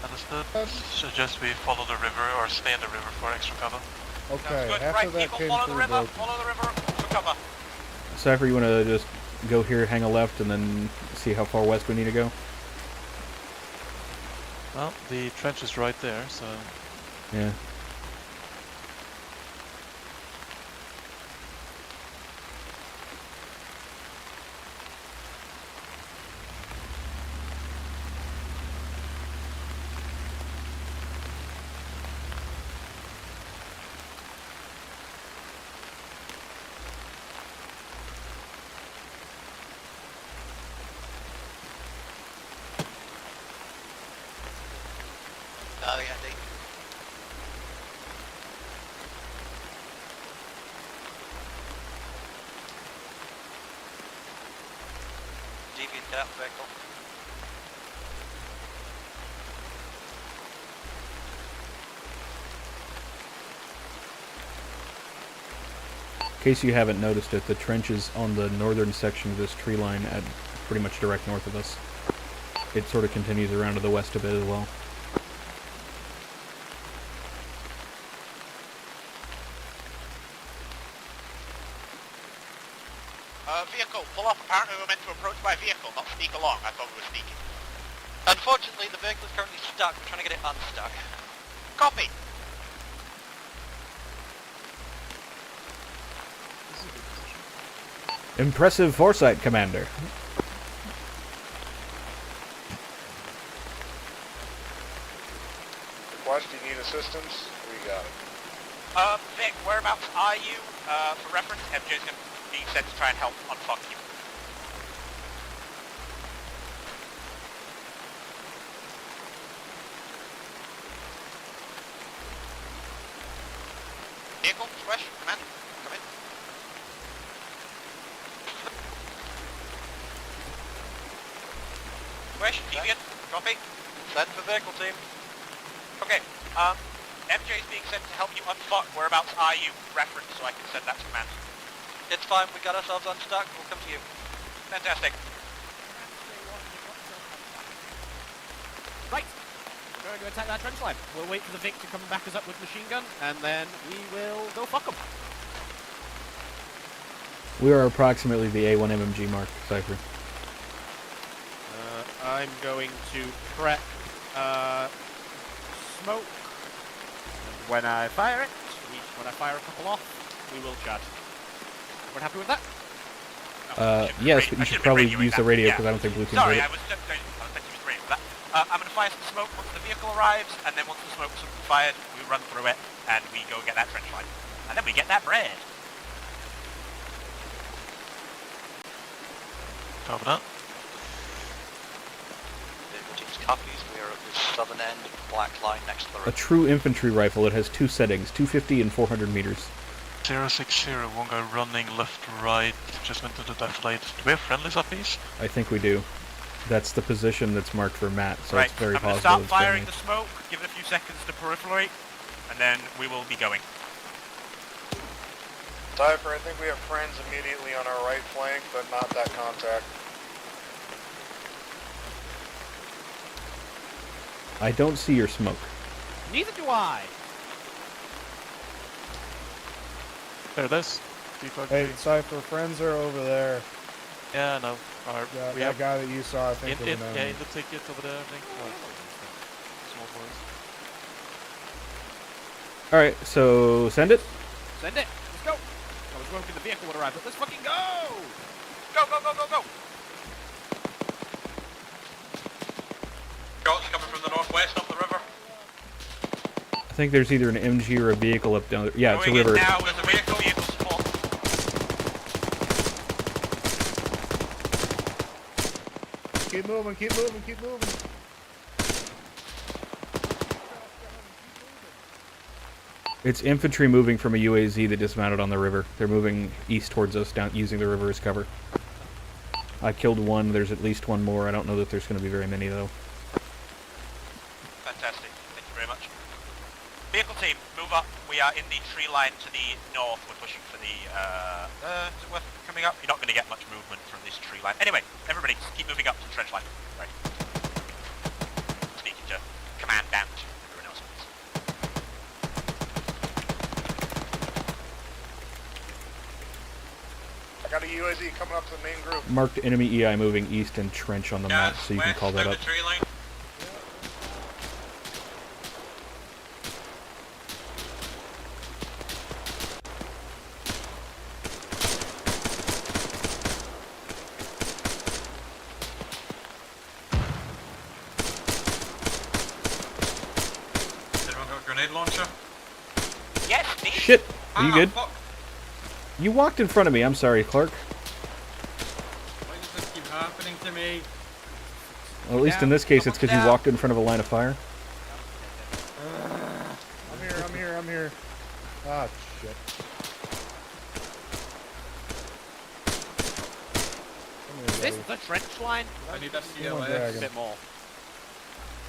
Understood. Suggest we follow the river or stay in the river for extra cover. Okay, Good. after Right, that people, came follow the through river, broken. follow the river for cover. Cypher, you want to just go here, hang a left, and then see how far west we need to go? Well, the trench is right there, so... Yeah. Deviant, get out the vehicle. In case you haven't noticed it, the trench is on the northern section of this tree line at pretty much direct north of us. It sort of continues around to the west a bit as well. Vehicle, pull off. Apparently we're meant to approach by vehicle, not sneak along. I thought we were sneaking. Unfortunately, the vehicle is currently stuck. We're trying to get it unstuck. Copy. Impressive foresight, Commander. Request, do you need assistance? We got it. Vic, whereabouts are you? For reference, MJ's going to be sent to try and help unfuck you. Vehicle, Swish, command, come in. Swish, deviant, copy. Send for vehicle team. Okay, MJ's being sent to help you unfuck. Whereabouts are you? Reference, so I can send that to command. It's fine, we got ourselves unstuck. We'll come to you. Fantastic. Right. We're going to attack that trench line. We'll wait for the Vic to come back us up with machine gun, and then we will go fuck them. We are approximately the A1 MMG mark, Cypher. I'm going to prep smoke. I'm when I fire it, when I fire a couple off, we will charge. Everyone happy with that? Yes, but you should probably use the radio because I don't think blue team Sorry, heard I it. was meant to use the radio for that. I'm going to fire some smoke once the vehicle arrives, and then once the smoke's fired, we run through it, and we go get that trench line. And then we get that bread. Copy that. Vehicle team's copies. We are at the southern end of the black line next to the A road. true infantry rifle. It has two settings, 250 and 400 meters. 060, one guy running left, right, just went to the deflate. Do we have friendlies up east? I think we do. That's the position that's marked for Matt, so Right, it's very I'm going to possible start it's firing friendly. the smoke, give it a few seconds to proliferate, and then we will be going. Cypher, I think we have friends immediately on our right flank, but not that contact. I don't see your smoke. Neither do I. There it is. Defog. Hey, Cypher, friends are over there. Yeah, no. Yeah, we that have guy that you saw, I think, was an yeah, enemy. in the ticket over there, I think. Small boys. Alright, so send it. Send it. Let's go. I was hoping the vehicle would arrive, but let's fucking go. Go, go, go, go, go! Shots coming from the northwest up the river. I think there's either an MG or a vehicle up down there. Yeah, it's a Going in river. now with the vehicle support. Keep moving, keep moving, keep moving. It's infantry moving from a UAZ that dismounted on the river. They're moving east towards us, down using the river as cover. I killed one. There's at least one more. I don't know that there's going to be very many, though. Fantastic. Thank you very much. Vehicle team, move up. We are in the tree line to the north. We're pushing for the, is it worth coming up? You're not going to get much movement from this tree line. Anyway, everybody, keep moving up to the trench line. Right. Speaking to Commandant. Everyone else, please. I got a UAZ coming up to the main group. Marked enemy EI moving east and trench on the map, so you can call that up. The tree line. Everyone got a grenade launcher? Yes, please. Shit! Are you good? Fuck. You walked in front of me. I'm sorry, Clark. Why does this keep happening to me? Well, at least in this case, it's because you walked in front of a line of fire. I'm here, I'm here. Ah, shit. Is this the trench line? I need a Dragon. CLS. A bit more.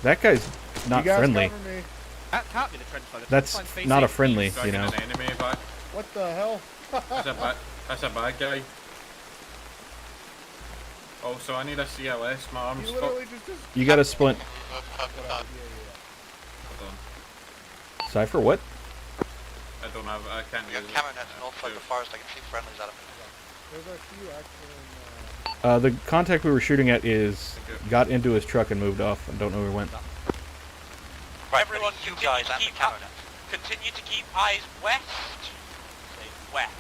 That guy's not You guys friendly. cover me. That can't be the trench line. The That's trench line's not a facing friendly, east. you know. An enemy back. What the hell? That's a bad guy. Also, I need a CLS. My arm's You fucked. literally just... You got a splint. Hold on. Cypher, what? I don't have. I can't We got use camera nets north side of the forest. I can see friendlies at him. There's a few actually The contact we were shooting at got into his truck and moved off. I don't know where he went. Right, everyone, you guys and the camera. Continue to keep eyes west. Say west,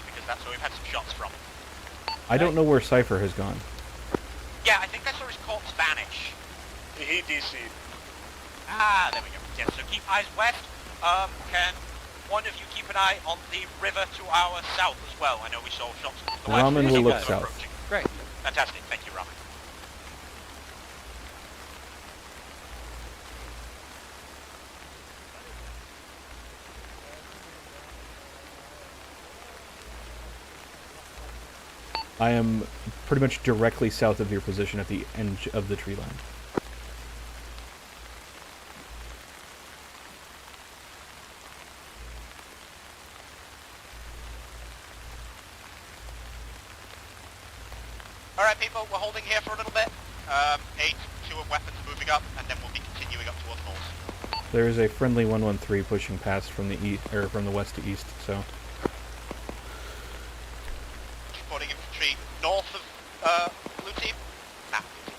because that's where we've had some shots from. I don't know where Cypher has gone. Yeah, I think I saw his corpse vanish. He DC'd. Ah, there we go. Yeah, so keep eyes west. Can one of you keep an eye on the river to our south as well? I know we saw shots from the west. Ramen will look They're south. approaching. Great. Fantastic. Thank you, Ramen. I am pretty much directly south of your position at the end of the tree line. Alright, people, we're holding here for a little bit. 8, 2 of weapons moving up, and then we'll be continuing up towards north. There is a friendly 113 pushing past from the east or from the west to east. So Supporting infantry north of blue team. Nah, blue team.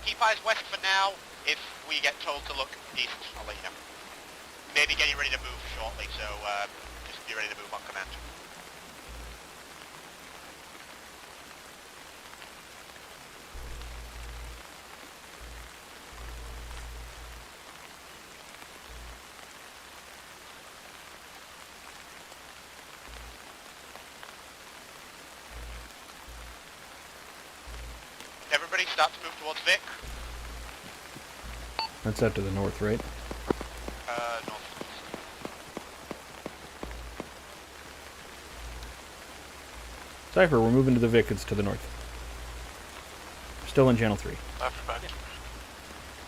keep eyes west for now. If we get told to look east, I'll let you know. Maybe getting ready to move shortly, so just be ready to move on command. Everybody start to move towards Vic. That's out to the north, right? North. Cypher, we're moving to the Vic. It's to the north. Still in channel 3.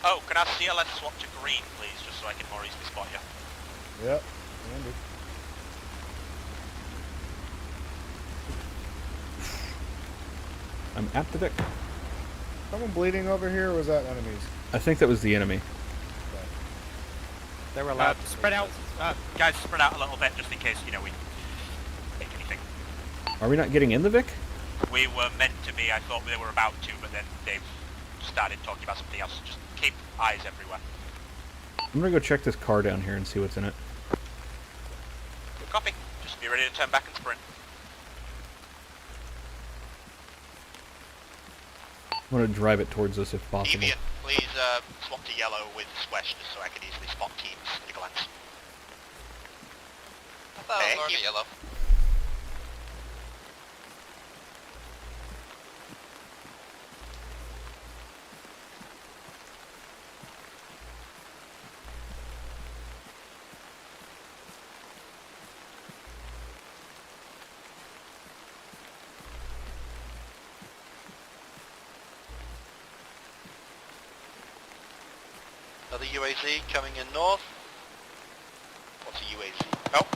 Oh, can our CLS swap to green, please, just so I can more easily spot you? Yep. Handy. I'm at the Vic. Someone bleeding over here, or was that enemies? I think that was the enemy. They were allowed to spread out. Guys, spread out a little bit, just in case, we take anything. Are we not getting in the Vic? We were meant to be, I thought they were about to, but then they started talking about something else. Just keep eyes everywhere. I'm gonna go check this car down here and see what's in it. Copy. Just be ready to turn back and sprint. I'm gonna drive it towards us if possible. Deviant, please swap to yellow with Swesh, just so I can easily spot teams at a glance. I thought it was already yellow. Another UAZ coming in north. What's a UAZ? Oh.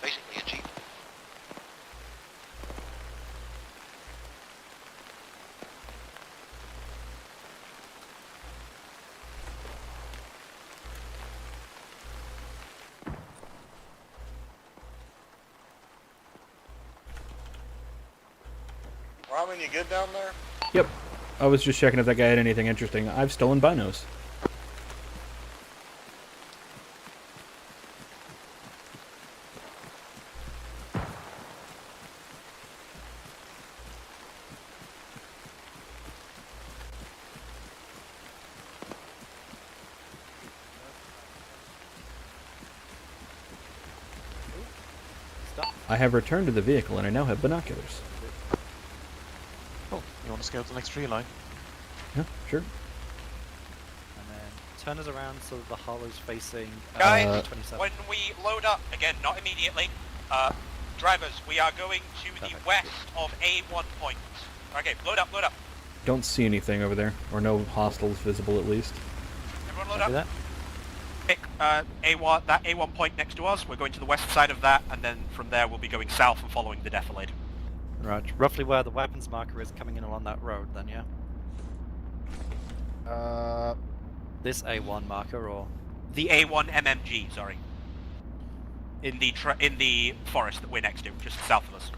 Basically a Jeep. Ramen, you good down there? Yep. I was just checking if that guy had anything interesting. I've stolen binos. I have returned to the vehicle and I now have binoculars. Oh, you want to scale to the next tree line? Yeah, sure. And then turn us around so that the hull is facing Guys, 27. when we load up, again, not immediately, drivers, we are going to the west of A1 point. Okay, load up, load up. Don't see anything over there, or no hostiles visible at least. Everyone load up. Pick A1, that A1 point next to us. We're going to the west side of that, and then from there we'll be going south and following the defilade. Right, roughly where the weapons marker is coming in along that road, then, yeah? This A1 marker, or? The A1 MMG, sorry. In the forest that we're next to, just south of us.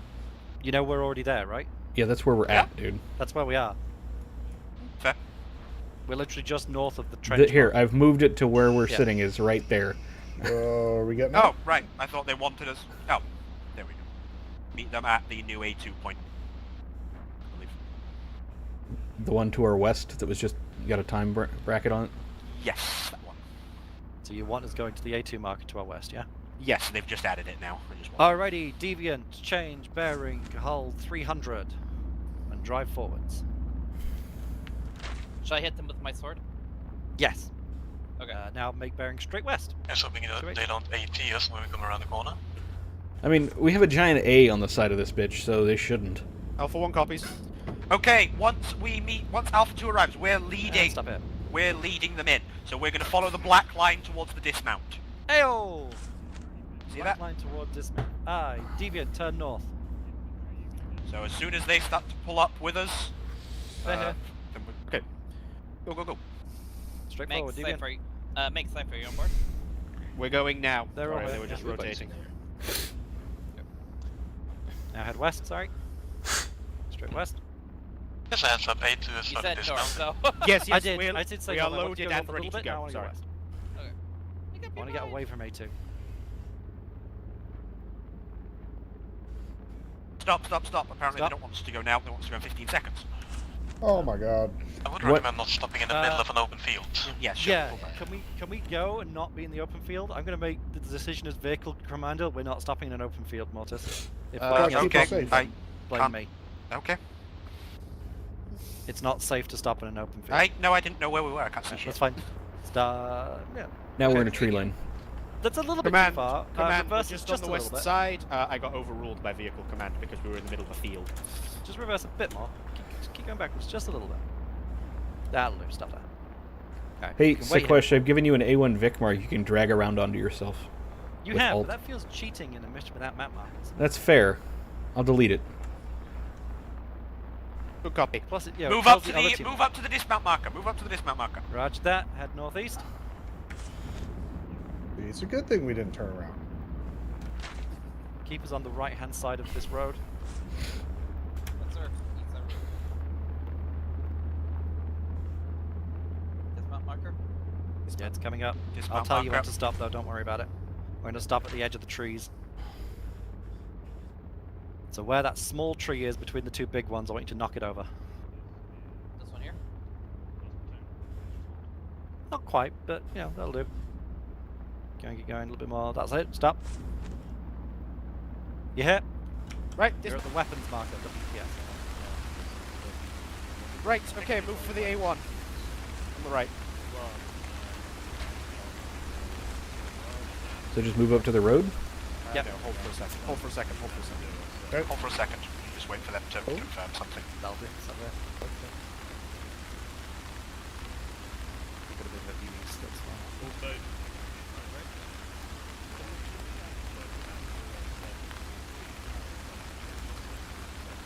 You know we're already there, right? Yeah, that's where we're at, dude. That's where we are. Fair. We're literally just north of the trench. Here, I've moved it to where we're sitting is right there. Are we getting Oh, right. I thought they wanted us. Oh, there we go. Meet them at the new A2 point. I believe. The one to our west that was just got a time bracket on it? Yes, that one. So you want us going to the A2 marker to our west, yeah? Yes, they've just added it now. I just want Alrighty, deviant, change, bearing, hull 300, and drive forwards. Should I hit them with my sword? Yes. Okay. Now make bearing straight west. Just hoping they don't AT us when we come around the corner. I mean, we have a giant A on the side of this bitch, so they shouldn't. Alpha 1 copies. Okay, once Alpha 2 arrives, we're leading. Stop it. We're leading them in. So we're going to follow the black line towards the dismount. Ayo! See Black that? line toward dismount. Aye, deviant, turn north. So as soon as they start to pull up with us, Here. okay, go. Straight Make forward, deviant. Cypher, make Cypher, you on board? We're going now. They're all Sorry, right, they were just yeah. rotating. Now head west, sorry. Straight west. Just hands up, A2 is You starting said dismount. north, so. Yes, I yes, did. we're, I did say we are north. I wanted to loaded go and north a ready little to bit, now I go. wanna go Sorry. west. I want to get away from A2. Stop. Apparently they don't want us to go now, they want us to go in 15 seconds. Oh my god. I would What? recommend not stopping in the middle of an open field. Yeah, sure. Yeah, can we go and not be in the open field? I'm going to make the decision as vehicle commander. We're not stopping in an open field, Mortis. If Gotta keep okay, us safe. blame can't- me. Okay. It's not safe to stop in an open field. No, I didn't know where we were. I can't see shit. That's fine. Yeah. Now we're in a tree lane. That's a little bit Command, too far. command, we're reverse just it on the a little west bit. side. I got overruled by vehicle command because we were in the middle of a field. Just reverse a bit more. Keep going backwards just a little bit. That'll do. Stop that. Okay, Hey, you can wait here. Sequesh, I've given you an A1 Vic mark you can drag around onto yourself. You with have, Alt. but that feels cheating in a mission without map markers. That's fair. I'll delete it. Good copy. Plus, it, yeah, Move tells up to other the team- move up to the dismount marker. Roger that. Head northeast. It's a good thing we didn't turn around. Keep us on the right-hand side of this road. Yes, sir. Dismount marker. Yeah, it's coming up. I'll Dismount tell you when marker. to stop, though. Don't worry about it. We're going to stop at the edge of the trees. So where that small tree is between the two big ones, I want you to knock it over. This one here. Not quite, but, you know, that'll do. Keep going a little bit more. That's it. Stop. You hit. Right, You're at the weapons marker. Yeah. Right, okay, move for the A1. On the right. So just move up to the road? Yep. No, hold for a second. Hold for a second. Okay. Hold for a second. Just wait for them to confirm something. That'll do. Stop there. Got a bit of a view east, that's fine.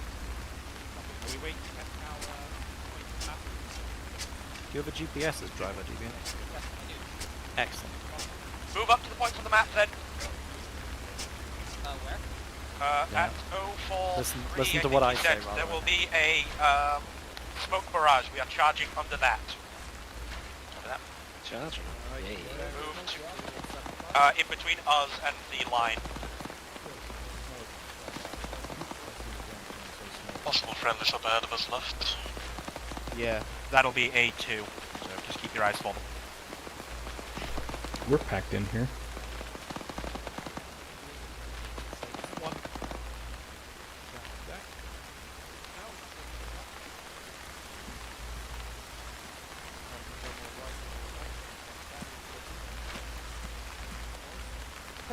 Are we waiting at our point of map? Do you have a GPS as driver, DBN? Excellent. Move up to the points on the map then. Where? At 043. Listen to what I think he say, said rather. there will be a smoke barrage. We are charging under that. Under that. Charge. Yay. Moved. In between us and the line. Possible friendlies up ahead of us left. Yeah, that'll be A2. So just keep your eyes for them. We're packed in here.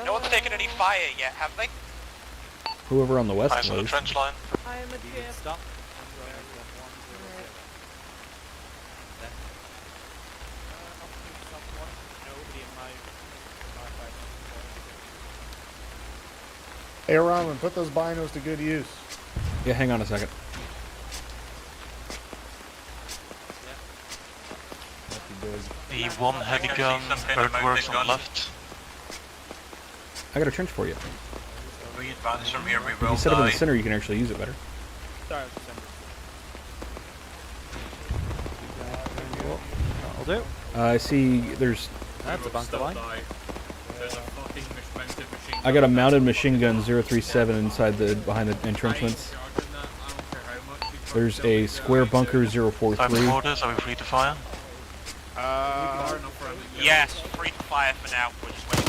No one's taken any fire yet, have they? Whoever on the west Eyes on the was. trench line. I am a champ. Stop. Hey, Ramen, put those binos to good use. Yeah, hang on a second. The one heavy gun, earthworks on the left. I got a trench for you. We advance from here, we If you set it in the center, you can actually use it better. Sorry, That'll do. I see there's... That's a bunker line. There's a fucking mounted machine I got a mounted machine gun 037 inside the behind the entrenchments. There's a square bunker 043. Time orders, are we free to fire? Yes, free to fire for now. We're just waiting.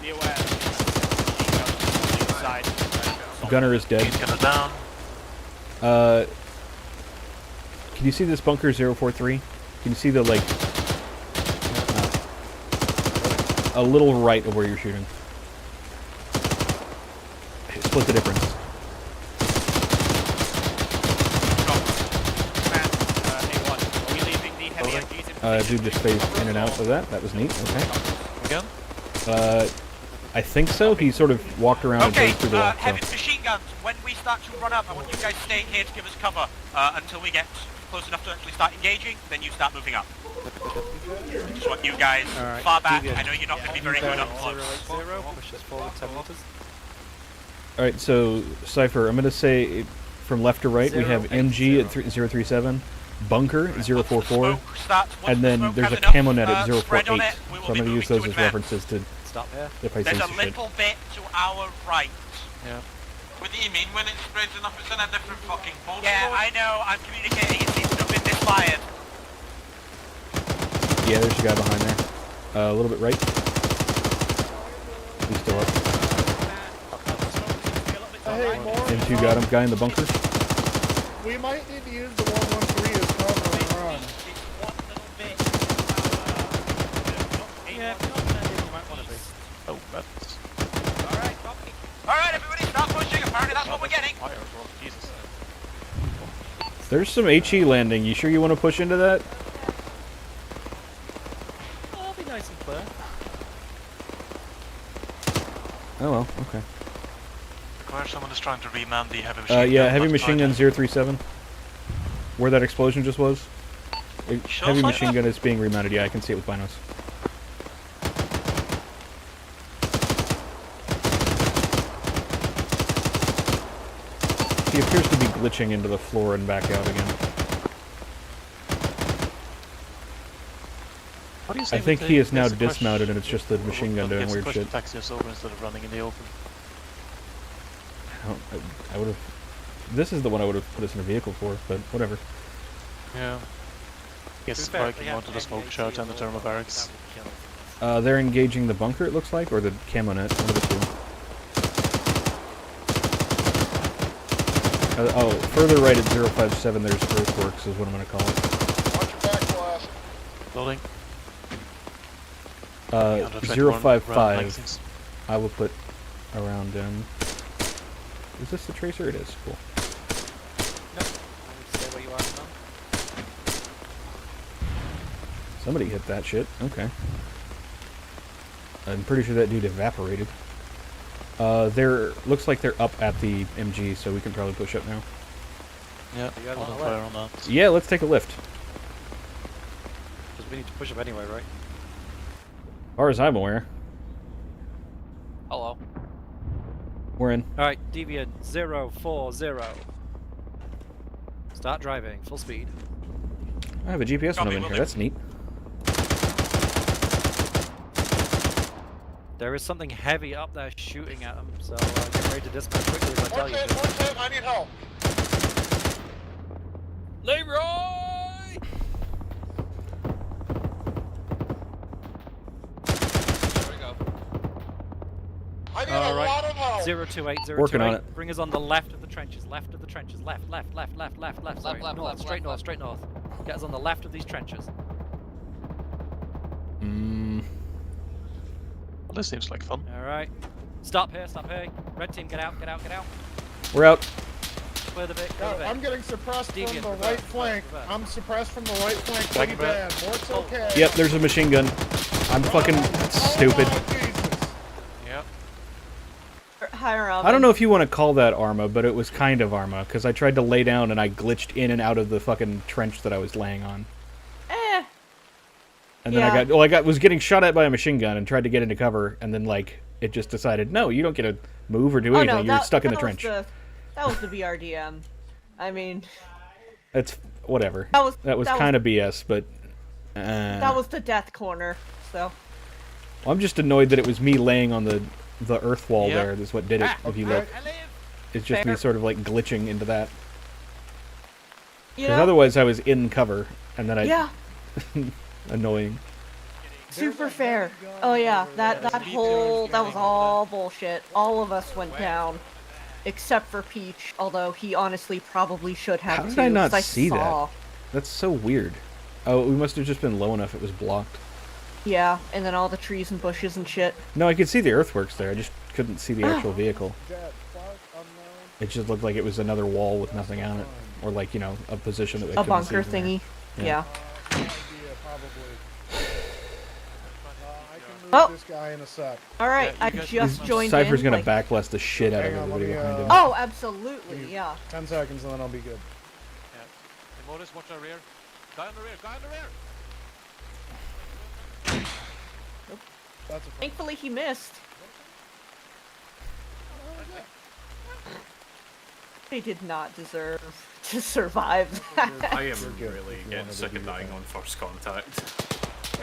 Be aware. Inside. Gunner is dead. Gunner down. Can you see this bunker 043? Can you see the, like, a little right of where you're shooting? Split the difference. A1. Are we leaving the heavy MGs in Dude just phased in and out of that. That was neat. Okay. Again? I think so. He sort of walked around and Okay, phased through the walk. heavy machine guns. When we start to run up, I want you guys to stay here to give us cover until we get close enough to actually start engaging. Then you start moving up. Just want you guys far back. I know you're not going to be very good up close. 080, pushes forward 10 meters. Alright, so Cypher, I'm going to say from left to right we have MG at 037, Bunker at 044, and then there's a camo net at 048. So I'm going to use those as references to stop here. if I say There's a some shit. little bit to our right. Yeah. What do you mean when it spreads enough? It's in a different fucking pole. Yeah, I know. I'm communicating. It seems to have been misfired. Yeah, there's a guy behind there. A little bit right. He's still up. Hey, more. M2 got him. Guy in the bunker. We might need to use the 113 as cover and run. Yeah, you might want to be. Oh, that's... Alright, everybody, start pushing. Apparently that's what we're getting. Jesus. There's some HE landing. You sure you want to push into that? Oh, that'll be nice and clear. Oh well, okay. Require someone is trying to reman the heavy machine gun. Yeah, heavy machine gun 037. Where that explosion just was. Heavy machine gun is being remounted. Yeah, I can see it with binos. He appears to be glitching into the floor and back out again. I think he is now dismounted and it's just the machine gun doing weird shit. Taxi us over instead of running in the open. I would have... This is the one I would have put us in a vehicle for, but whatever. Yeah. Yes, spiking onto the smoke charge and the thermal barracks. They're engaging the bunker, it looks like, or the camo net, one of the two. Oh, further right at 057, there's earthworks, is what I'm going to call it. Watch your back, class. Loading. 055, I will put around him. Is this the tracer? It is. Cool. Nope. Stay where you are now. Somebody hit that shit. Okay. I'm pretty sure that dude evaporated. Looks like they're up at the MG, so we can probably push up now. Yeah, hold on fire on that. Yeah, let's take a lift. Because we need to push up anyway, right? As far as I'm aware. Hello. We're in. Alright, Deviant 040. Start driving, full speed. I have a GPS one in here, that's neat. There is something heavy up there shooting at them, so get ready to dismount quickly as I tell you. I need help. Leroy! There we go. I need a lot of help. 028, 028. Working on it. Bring us on the left of the trenches, left. Sorry, north, straight north. Get us on the left of these trenches. Well, this seems like fun. Alright. Stop here. Red team, get out. We're out. Clear the Vic, I'm getting suppressed from the right flank. I'm suppressed from the right flank Back pretty a bit. bad. Mort's okay. Yep, there's a machine gun. I'm fucking stupid. Yep. Hi, Rob. I don't know if you want to call that Arma, but it was kind of Arma, because I tried to lay down and I glitched in and out of the fucking trench that I was laying on. And then I was getting shot at by a machine gun and tried to get into cover, and then like it just decided, no, you don't get to move or do anything. You're stuck in the trench. That was the BRDM. I mean, It's whatever. That was kind of BS, but that was the death corner. So well, I'm just annoyed that it was me laying on the earth wall there. That's what did it. If you look, it's just me sort of like glitching into that. Because otherwise I was in cover, and then I annoying. Super fair. Oh yeah, that was all bullshit. All of us went down, except for Peach. Although he honestly probably should have. How did I not see that? That's so weird. Oh, we must have just been low enough. It was blocked. Yeah, and then all the trees and bushes and shit. No, I could see the earthworks there. I just couldn't see the actual vehicle. It just looked like it was another wall with nothing on it, or like a position that we couldn't see. A bunker thingy. Yeah. Oh, this guy in a sec. All right, I just joined Cypher's in. gonna backless the shit out of everybody behind him. Oh, absolutely, yeah. 10 seconds and then I'll be good. Yeah. Hey, Morris, watch our rear. Guy on the rear. Thankfully, he missed. He did not deserve to survive that. I am really getting sick of dying on first contact.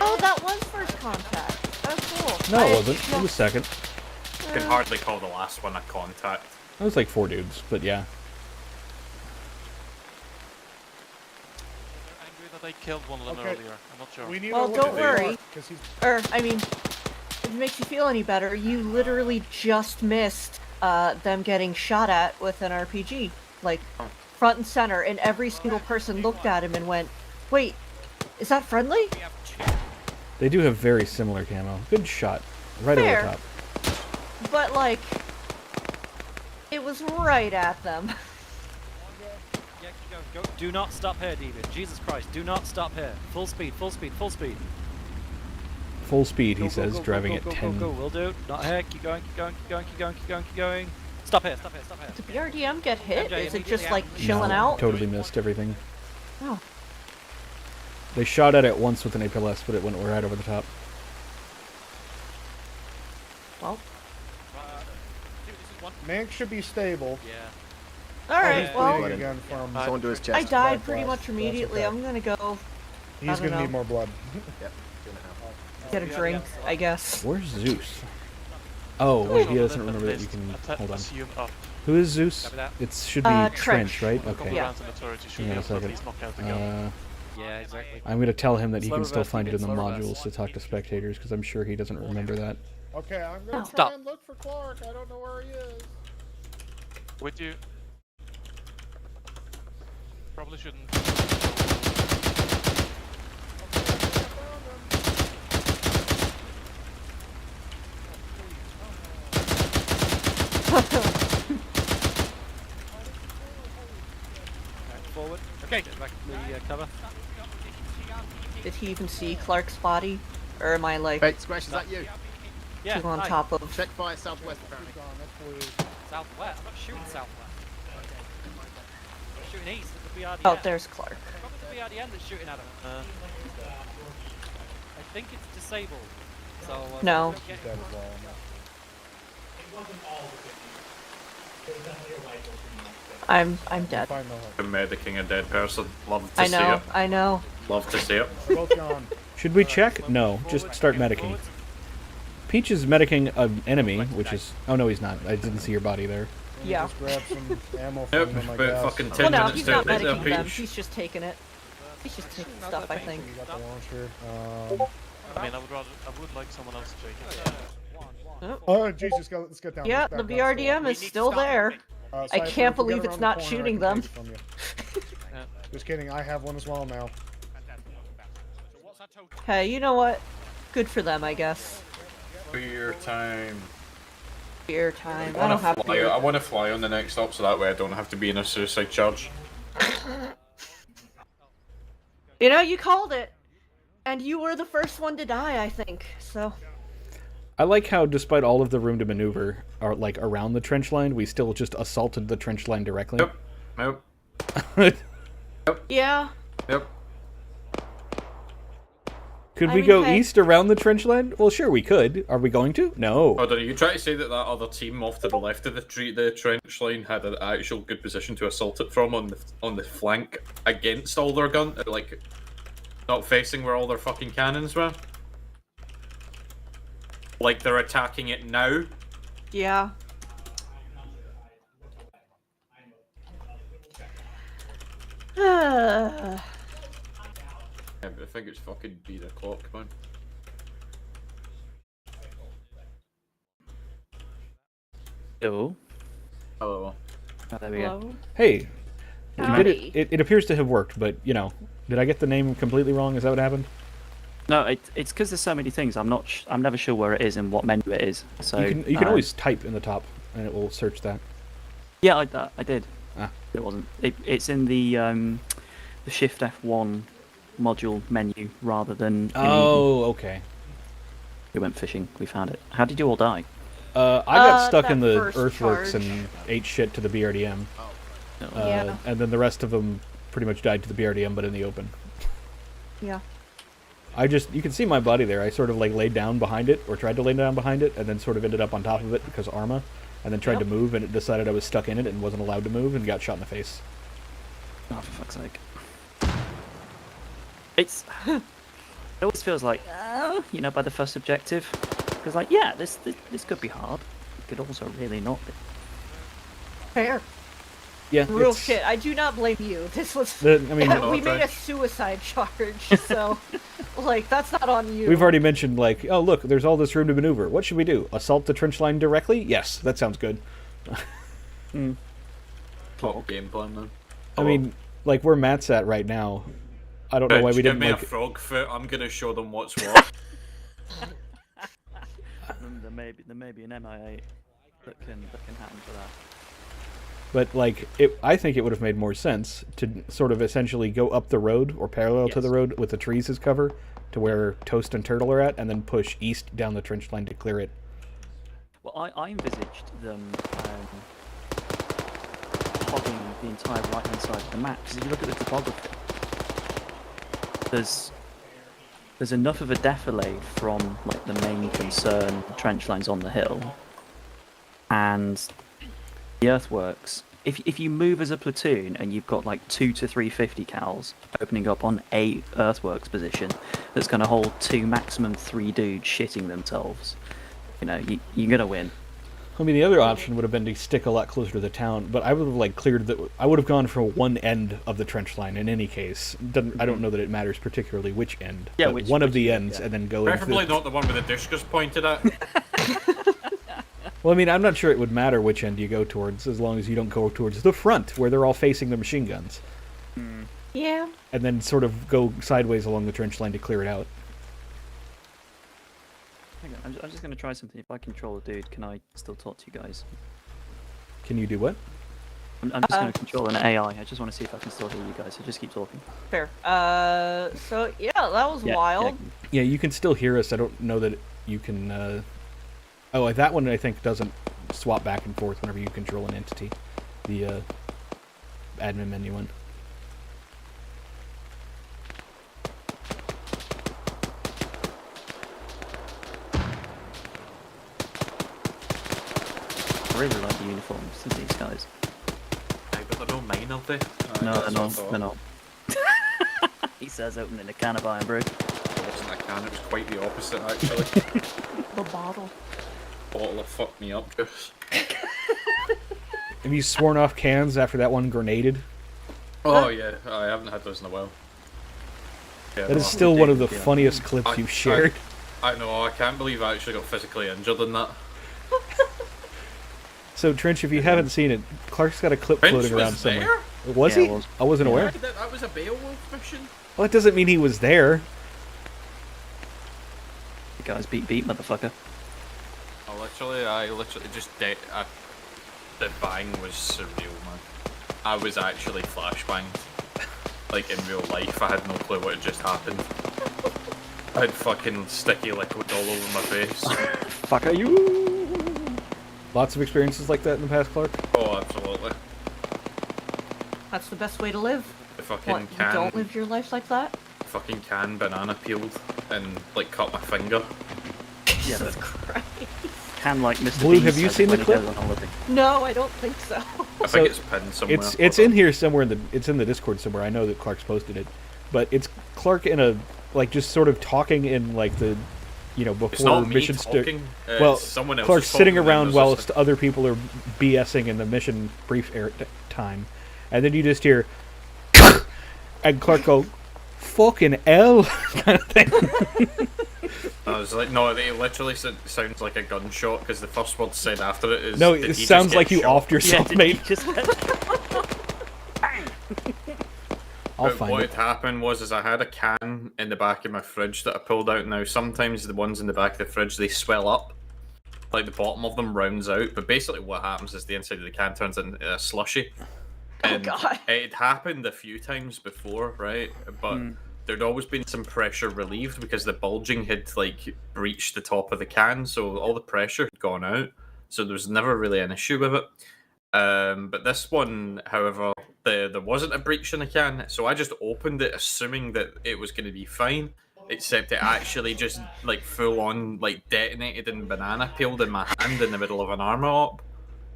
Oh, that was first contact. Oh, cool. No, it wasn't. It was second. You can hardly call the last one a contact. It was like 4 dudes, but yeah. Angry that they killed one of them earlier. I'm not sure. We need Well, to look don't at worry. Clark, he's... I mean, if it makes you feel any better, you literally just missed them getting shot at with an RPG. Like, front and center, and every single person looked at him and went, wait, is that friendly? They do have very similar camo. Good shot. Right over the top. But, like, it was right at them. Yeah, go. Do not stop here, Deviant. Jesus Christ, do not stop here. Full speed, full speed, full speed. Full speed, he Go, says, driving at 10. Go, will do. Not here, keep going, keep going, keep going, keep going, keep going, keep going. Stop here, stop here, stop here. Did the BRDM get hit? MJ, Is it just, like, immediately chilling No, out? Totally missed everything. Oh. They shot at it once with an APLS, but it went right over the top. Well. Mank should be stable. Yeah. Alright, well, Again from Someone do his chest. I died pretty blast. much immediately. That's okay. I'm gonna go. He's gonna need more blood. Yep, 2.5. Get a drink, I guess. Where's Zeus? Oh, wait, he doesn't remember that you can... Hold on. Who is Zeus? It should be Trench, right? Okay. Yeah. Hang on a second. Yeah, exactly. I'm going to tell him that he Slow can still reverse, find it in the slow reverse. modules to talk to spectators, because I'm sure he doesn't remember that. Okay, I'm gonna try Stop. and look for Clark. I don't know where he is. With you. Probably shouldn't. Forward. Okay, get back to the cover. Did he even see Clark's body? Or am I like Hey, Squash, is that you? Yeah. too on hi. top of? Check fire southwest, apparently. Southwest. I'm not shooting southwest. I'm shooting east at the BRDM. Oh, there's Clark. Probably the BRDM that's shooting at him. I think it's disabled. So. No. don't get- I'm dead. Medicing a dead person. Love to I see know, it. I know. Love to see it. Both gone. Should we check? No, just start medicing. Peach is medicing an enemy, which is... Oh, no, he's not. I didn't see your body there. Yeah. Just grab some ammo Nope, from him, I about guess. fucking 10 Well, no, minutes he's to not hit there, medicing them. Peach. He's just taking it. He's just taking stuff, I think. You got the launcher. I mean, I would like someone else to take it. Oh, Jesus, let's get down. Yeah, Let's the back down BRDM slow. is still there. I Cypher, can't if we believe get it's around not the corner, I shooting can them. take it from you. Just kidding, I have one as well now. Hey, you know what? Good for them, I guess. Beer time. Beer time. I I don't have beer. want to fly on the next stop so that way I don't have to be in a suicide charge. You know, you called it. And you were the first one to die, I think. So. I like how, despite all of the room to maneuver, or like around the trench line, we still just assaulted the trench line directly. Nope. Yeah. Yep. Could I we mean, go hey. east around the trench line? Well, sure, we could. Are we going to? No. Hold on, are you trying to say that that other team off to the left of the trench line had an actual good position to assault it from on the flank against all their gun, like not facing where all their fucking cannons were? Like they're attacking it now? Yeah. Yeah, but I think it's fucking beat o'clock, man. Hello. Hello. Oh, there we go. Hello? Hey. Howdy. It appears to have worked, but, you know, did I get the name completely wrong? Is that what happened? No, it's because there's so many things. I'm never sure where it is and what menu it is. So You can always type in the top, and it will search that. Yeah, I did. Ah. It wasn't. It's in the Shift F1 module menu rather than. Oh, okay. We went fishing. We found it. How did you all die? I got stuck that in the first earthworks charge. and ate shit to the BRDM. Yeah. And then the rest of them pretty much died to the BRDM, but in the open. Yeah. you can see my body there. I sort of like laid down behind it, or tried to lay down behind it, and then sort of ended up on top of it because of Arma, and then tried to move, and it decided I was stuck in it and wasn't allowed to move, and got shot in the face. Oh, for fuck's sake. It always feels like, you know, by the first objective, because like, yeah, this could be hard. It could also really not be. Fair. Yeah. Real shit. I do not blame you. This was. I mean, we made a suicide charge, so like that's not on you. We've already mentioned like, oh look, there's all this room to maneuver. What should we do? Assault the trench line directly? Yes, that sounds good. Top game plan, man. I mean, like where Matt's at right now, I don't know why we didn't give me like. a frog foot. I'm gonna show them what's what. There may be an MI8 that can happen for that. But like, I think it would have made more sense to sort of essentially go up the road or parallel to the road with the trees as cover, to where Toast and Turtle are at, and then push east down the trench line to clear it. Well, I envisaged them hogging the entire right-hand side of the map. Because if you look at the topography, there's enough of a defilade from like the main concern trench lines on the hill and the earthworks. If you move as a platoon and you've got like 2 to 3 50 cals opening up on a earthworks position that's going to hold 2, maximum 3 dudes shitting themselves, you know, you're going to win. I mean, the other option would have been to stick a lot closer to the town, but I would have like cleared the. I would have gone for one end of the trench line in any case. I don't know that it matters particularly which end. Yeah, but one of the ends, and then go. Preferably not the one with the discus pointed at. Well, I mean, I'm not sure it would matter which end you go towards, as long as you don't go towards the front, where they're all facing the machine guns. Yeah. And then sort of go sideways along the trench line to clear it out. Hang on, I'm just going to try something. If I control a dude, can I still talk to you guys? Can you do what? I'm just going to control an AI. I just want to see if I can still hear you guys, so just keep talking. Fair. So yeah, that was wild. Yeah, you can still hear us. I don't know that you can... Oh, that one I think doesn't swap back and forth whenever you control an entity. The admin menu one. I really like the uniforms of these guys. But they're not mine, are they? No, they're not. He says opening a can of iron brew. It wasn't a can, it was quite the opposite actually. The bottle. Bottle of fuck me up juice. Have you sworn off cans after that one grenaded? Oh yeah, I haven't had those in a while. Yeah, that is still one of the funniest clips you've shared. I know, I can't believe I actually got physically injured in that. So Trench, if you haven't seen it, Clark's got a clip Trench floating around was somewhere. there? Was he? I wasn't aware. That was a Beowulf mission? Well, it doesn't mean he was there. You guys beat, motherfucker. I literally just the bang was surreal, man. I was actually flashbanged. Like in real life, I had no clue what had just happened. I had fucking sticky liquid all over my face. Fuck are you? Lots of experiences like that in the past, Clark? Oh, absolutely. That's the best way to live. The fucking What, you can. don't live your life like that? Fucking can banana peeled and like cut my finger. Yeah, Jesus Christ. Can like Mr. Blue, Bean have you says seen the when he clip? goes on holiday. No, I don't think so. I think it's pinned somewhere. It's in here somewhere it's in the Discord somewhere. I know that Clark's posted it, but it's Clark in a like just sort of talking in like the, you know, before not me mission talking, well, someone else Clark's is sitting talking and around there's while just other people are BSing in the mission brief time, and then you just hear, and Clark go, "Fucking L," kind of thing. I was like, no, it literally sounds like a gunshot because the first word said after it is. No, "Did it he sounds just like get you shot?" offed yourself, mate. I'll But find what it. had happened was I had a can in the back of my fridge that I pulled out. Now sometimes the ones in the back of the fridge they swell up, like the bottom of them rounds out. But basically what happens is the inside of the can turns into a slushy. And God. it had happened a few times before, right? But there'd always been some pressure relieved because the bulging had like breached the top of the can, so all the pressure had gone out. So there was never really an issue with it. But this one, however, there wasn't a breach in the can, so I just opened it assuming that it was going to be fine. except it actually just like full on like detonated and banana peeled in my hand in the middle of an armor op.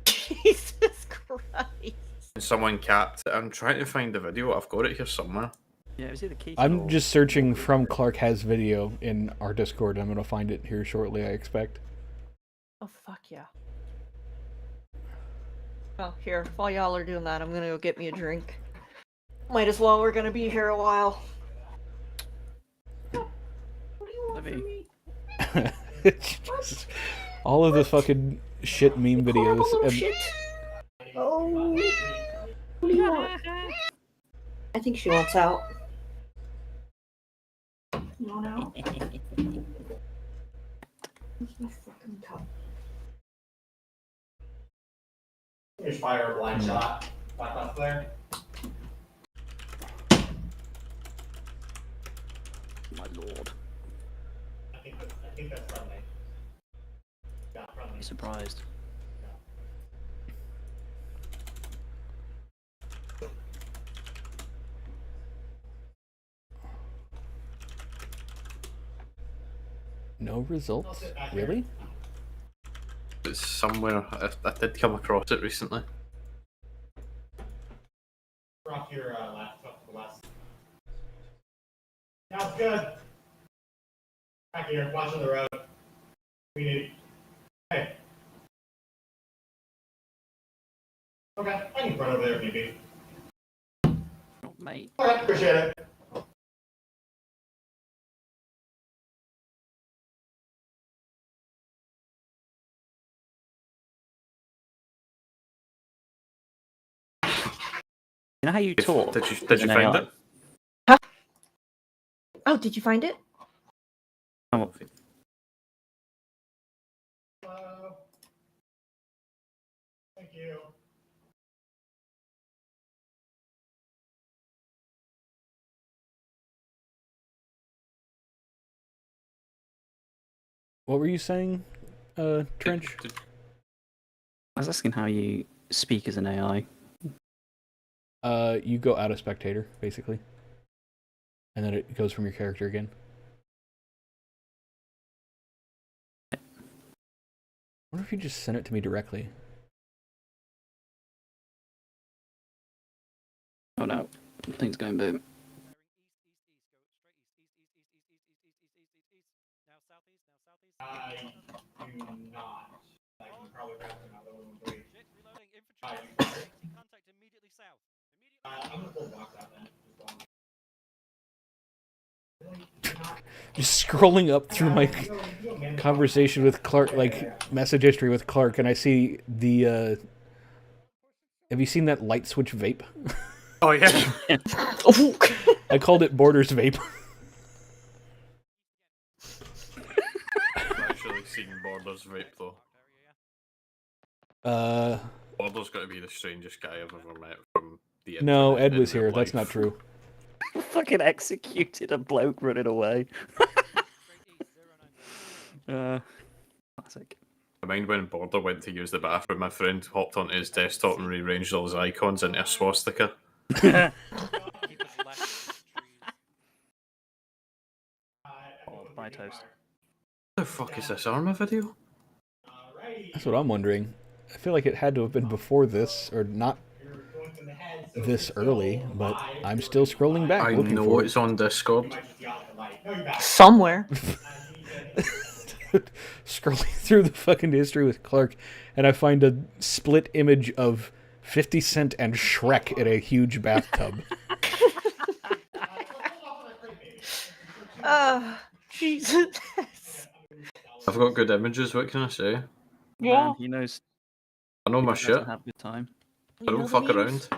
Jesus Christ. And someone capped it. I'm trying to find the video. I've got it here somewhere. Yeah, it was either Keith I'm or... just searching from Clark Has video in our Discord. I'm going to find it here shortly, I expect. Oh, fuck yeah. Oh, here, while y'all are doing that, I'm gonna go get me a drink. Might as well, we're gonna be here a while. All of the fucking shit meme videos. And... Shit. Oh. What do you want? I think she wants out. You want out? Where's my fucking cup? Just fire a blind shot. Back up there. My lord. I think that's friendly. Yeah, friendly. Surprised. No results? Really? It's somewhere. I did come across it recently. Drop your laptop to the left. Sounds good. Back here, watching the road. We need. Hey. Okay, I can run over there if you need. Oh, mate. Alright, appreciate it. You know how you talk? Did you find it? Huh? Oh, did you find it? Oh. Hello. Thank you. What were you saying, Trench? I was asking how you speak as an AI. You go out of spectator, basically. And then it goes from your character again. I wonder if you just sent it to me directly. Oh no, things going boom. I do not. I can probably wrap another one with three. Contact immediately south. I'm gonna pull the box out then. Just scrolling up through my conversation with Clark, like message history with Clark, and I see the. Have you seen that light switch vape? Oh yeah. I called it Borders vape. I've actually seen Borders vape though. Borders got to be the strangest guy I've ever met from the. No, Ed in was real here. life. That's not true. Fucking executed a bloke running away. Classic. I mind when Border went to use the bathroom, my friend hopped onto his desktop and rearranged all his icons into a swastika. Oh, bye toast. What the fuck is this Arma video? That's what I'm wondering. I feel like it had to have been before this, or not this early, but I'm still scrolling back looking know for it. it's on Discord. Somewhere. Scrolling through the fucking history with Clark, and I find a split image of 50 Cent and Shrek in a huge bathtub. Jesus. I've got good images, what can I say? Yeah. Man, he knows. I know my he knows how shit. to have a good time. I don't fuck around.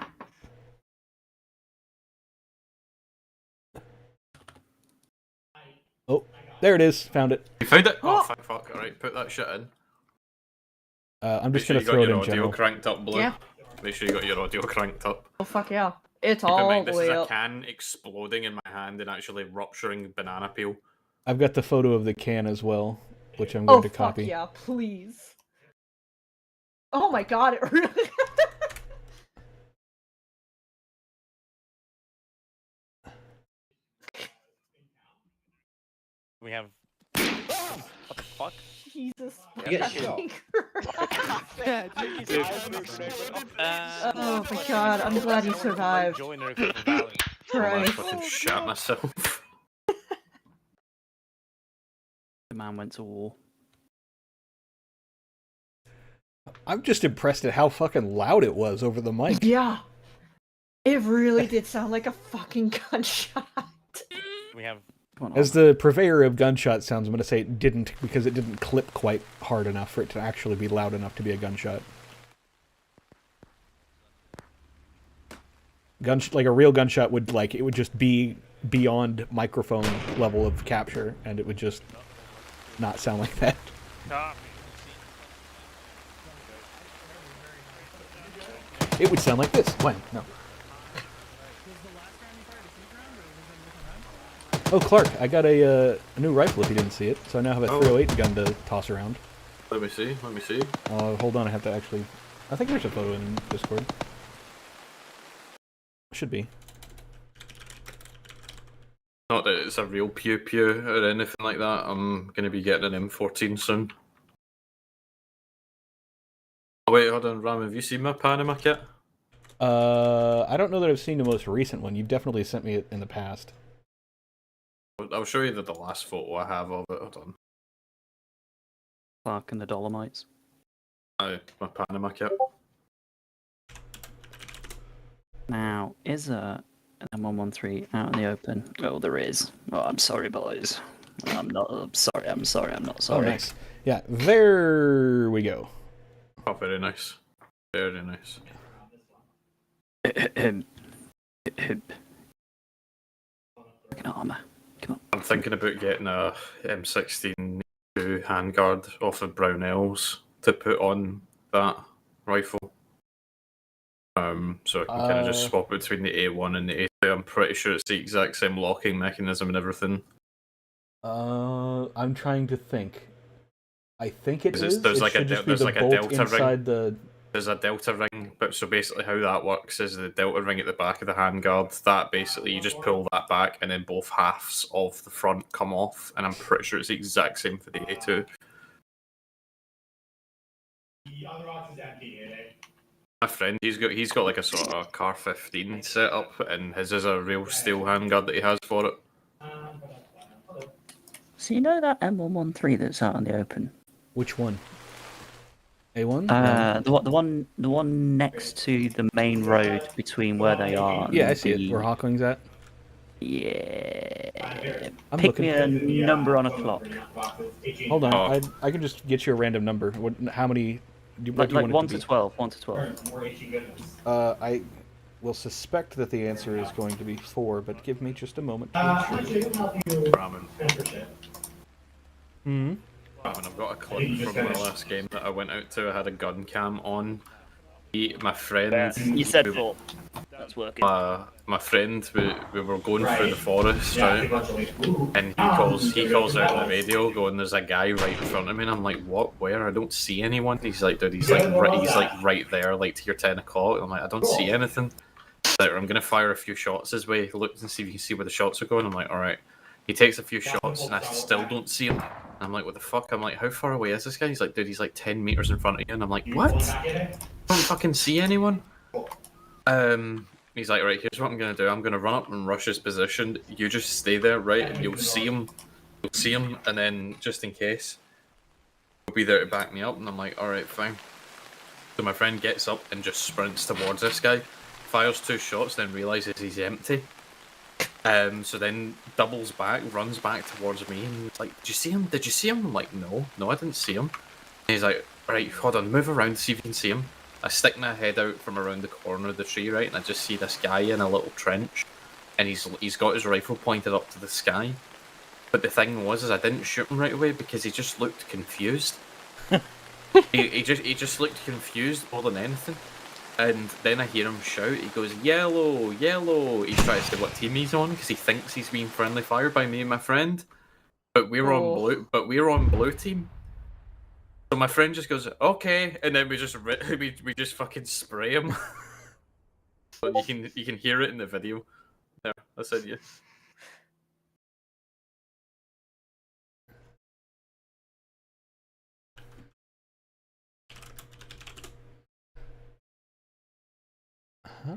Oh, there it is. Found it. You found it? Oh, fuck. Alright, put that shit in. I'm just Make sure going to throw you got it your in audio general. cranked up, Blue. Yeah. Make sure you got your audio cranked up. Oh, fuck yeah. It's Keep in all mind, the this is way a up. can exploding in my hand and actually rupturing banana peel. I've got the photo of the can as well, which I'm going to fuck copy. yeah, please. Oh my god, it really... We have. What the fuck? Jesus. You get shot. Oh my god, I'm glad you survived. Christ. fucking shat myself. The man went to war. I'm just impressed at how fucking loud it was over the mic. Yeah. It really did sound like a fucking gunshot. We have. As the purveyor of gunshot sounds, I'm going to say it didn't, because it didn't clip quite hard enough for it to actually be loud enough to be a gunshot. Like a real gunshot would, like, it would just be beyond microphone level of capture, and it would just not sound like that. It would sound like this. When? No. Oh, Clark, I got a new rifle if you didn't see it, so I now have a 308 gun to toss around. Let me see, let me see. Hold on, I have to actually... I think there's a photo in Discord. Should be. Not that it's a real pew-pew or anything like that. I'm going to be getting an M14 soon. Oh wait, hold on, Ram, have you seen my Panama kit? I don't know that I've seen the most recent one. You've definitely sent me it in the past. I'll show you the last photo I have of it. Hold on. Clark and the Dolomites. My Panama kit. Now, is there an M113 out in the open? Oh, there is. Oh, I'm sorry, boys. I'm not sorry, I'm not sorry. Oh, nice. Yeah, there we go. Oh, very nice. Very nice. Armor. I'm thinking about getting a M16 handguard off of Brownells to put on that rifle. So I can kind of just swap between the A1 and the A2. I'm pretty sure it's the exact same locking mechanism and everything. I'm trying to think. I think it is. There's like a delta ring. The... There's a delta ring, but so basically how that works is the delta ring at the back of the handguard. That basically you just pull that back, and then both halves of the front come off. And I'm pretty sure it's the exact same for the A2. My friend, he's got like a sort of car 15 set up, and his is a real steel handguard that he has for it. So you know that M113 that's out in the open? Which one? A1? The one next to the main road between where they are. Yeah, I see it. Where Hawkwing's at. Yeah. I'm Pick looking. me a number on a clock. Hold on, I can just get you a random number. How many? Like 1 to 12. 1 to 12. I will suspect that the answer is going to be 4, but give me just a moment. Ramen. Hmm. I've got a clip from my last game that I went out to. I had a gun cam on. My friend... You said 4. That's working. My friend, we were going through the forest, right? And he calls out on the radio going, there's a guy right in front of me. And I'm like, what? Where? I don't see anyone. He's like, dude, he's like right there, like to your 10 o'clock. And I'm like, I don't see anything. Like, I'm going to fire a few shots his way. Look and see if you can see where the shots are going. I'm like, alright. He takes a few shots and I still don't see him. And I'm like, what the fuck? I'm like, how far away is this guy? He's like, dude, he's like 10 meters in front of you. And I'm like, what? I don't fucking see anyone. He's like, right, here's what I'm going to do. I'm going to run up and rush his position. You just stay there, right? And you'll see him. You'll see him. And then, just in case, he'll be there to back me up. And I'm like, alright, fine. So my friend gets up and just sprints towards this guy. Fires 2 shots, then realizes he's empty. So then doubles back, runs back towards me, and he's like, did you see him? Did you see him? I'm like, no, I didn't see him. And he's like, right, hold on, move around, see if you can see him. I stick my head out from around the corner of the tree, right, and I just see this guy in a little trench, and he's got his rifle pointed up to the sky. But the thing was, is I didn't shoot him right away because he just looked confused. he just looked confused more than anything. And then I hear him shout, he goes, yellow, yellow. He's trying to say what team he's on because he thinks he's being friendly fire by me and my friend. But we're on blue team. So my friend just goes, okay, and then we just fucking spray him. But you can hear it in the video. There, I said yeah. Huh?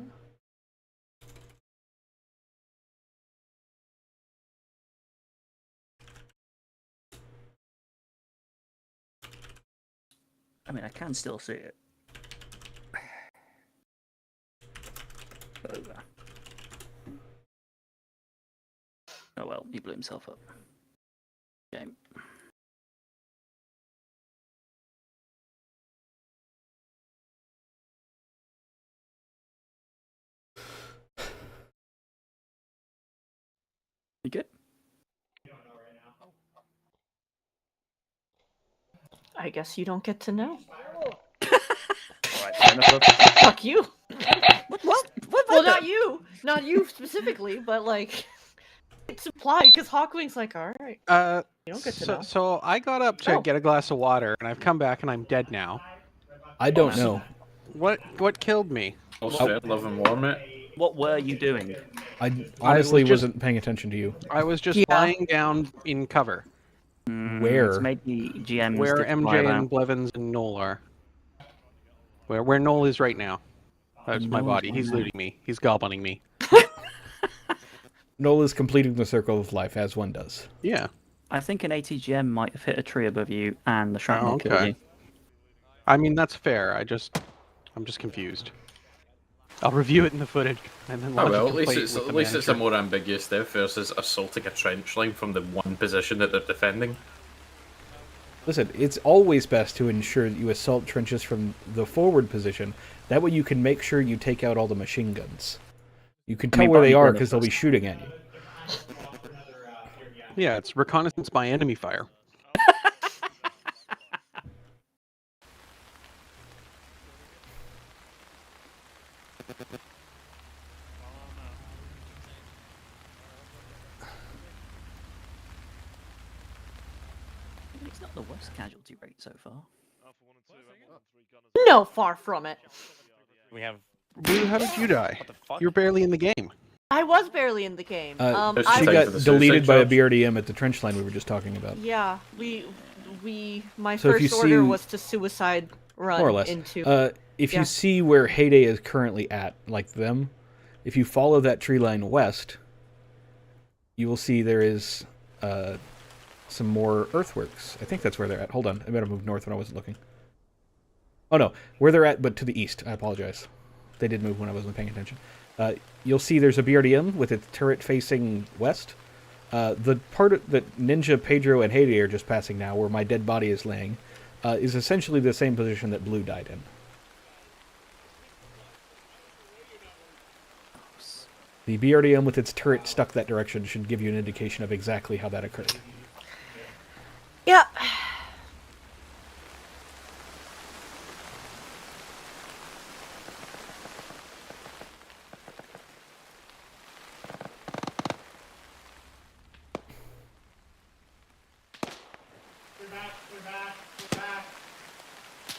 I mean, I can still see it. Oh well, he blew himself up. Game. You good? I guess you don't get to know. Alright, fair enough, love. Fuck you. What? Well, not you. Not you specifically, but like, it's implied because Hawkwing's like, alright. You don't get to know. So I got up to get a glass of water, and I've come back and I'm dead now. I don't know. What killed me? Love and warm it. What were you doing? I honestly was just- wasn't paying attention to you. I was just lying down in cover. Where? Maybe GMs Where did fly MJ around. and Blevins and Noel are. Where Noel is right now. That's my Noel's body. He's right now. looting me. He's gobbling me. Noel is completing the circle of life, as one does. Yeah. I think an ATGM might have hit a tree above you and the shrapnel killed you. I mean, that's fair. I'm just confused. I'll review it in the footage and then Oh lodge a well, at least complaint it's with the at least it's a manager. more ambiguous death versus assaulting a trench line from the one position that they're defending. Listen, it's always best to ensure that you assault trenches from the forward position. That way you can make sure you take out all the machine guns. You can tell where they are because they'll be shooting at you. Yeah, it's reconnaissance by enemy fire. It's not the worst casualty rate so far. No, far from it. We have. Blue, how did you die? You're barely in the game. I was barely in the game. She I got deleted by a BRDM at the trench line we were just talking about. Yeah, my So if you first order see- was to suicide run More or less. into. If yeah. you see where Heyday is currently at, like them, if you follow that tree line west, you will see there is some more earthworks. I think that's where they're at. Hold on, I better move north when I wasn't looking. Oh no, where they're at, but to the east. I apologize. They did move when I wasn't paying attention. You'll see there's a BRDM with its turret facing west. The part that Ninja, Pedro, and Heyday are just passing now, where my dead body is laying, is essentially the same position that Blue died in. The BRDM with its turret stuck that direction should give you an indication of exactly how that occurred. Yeah.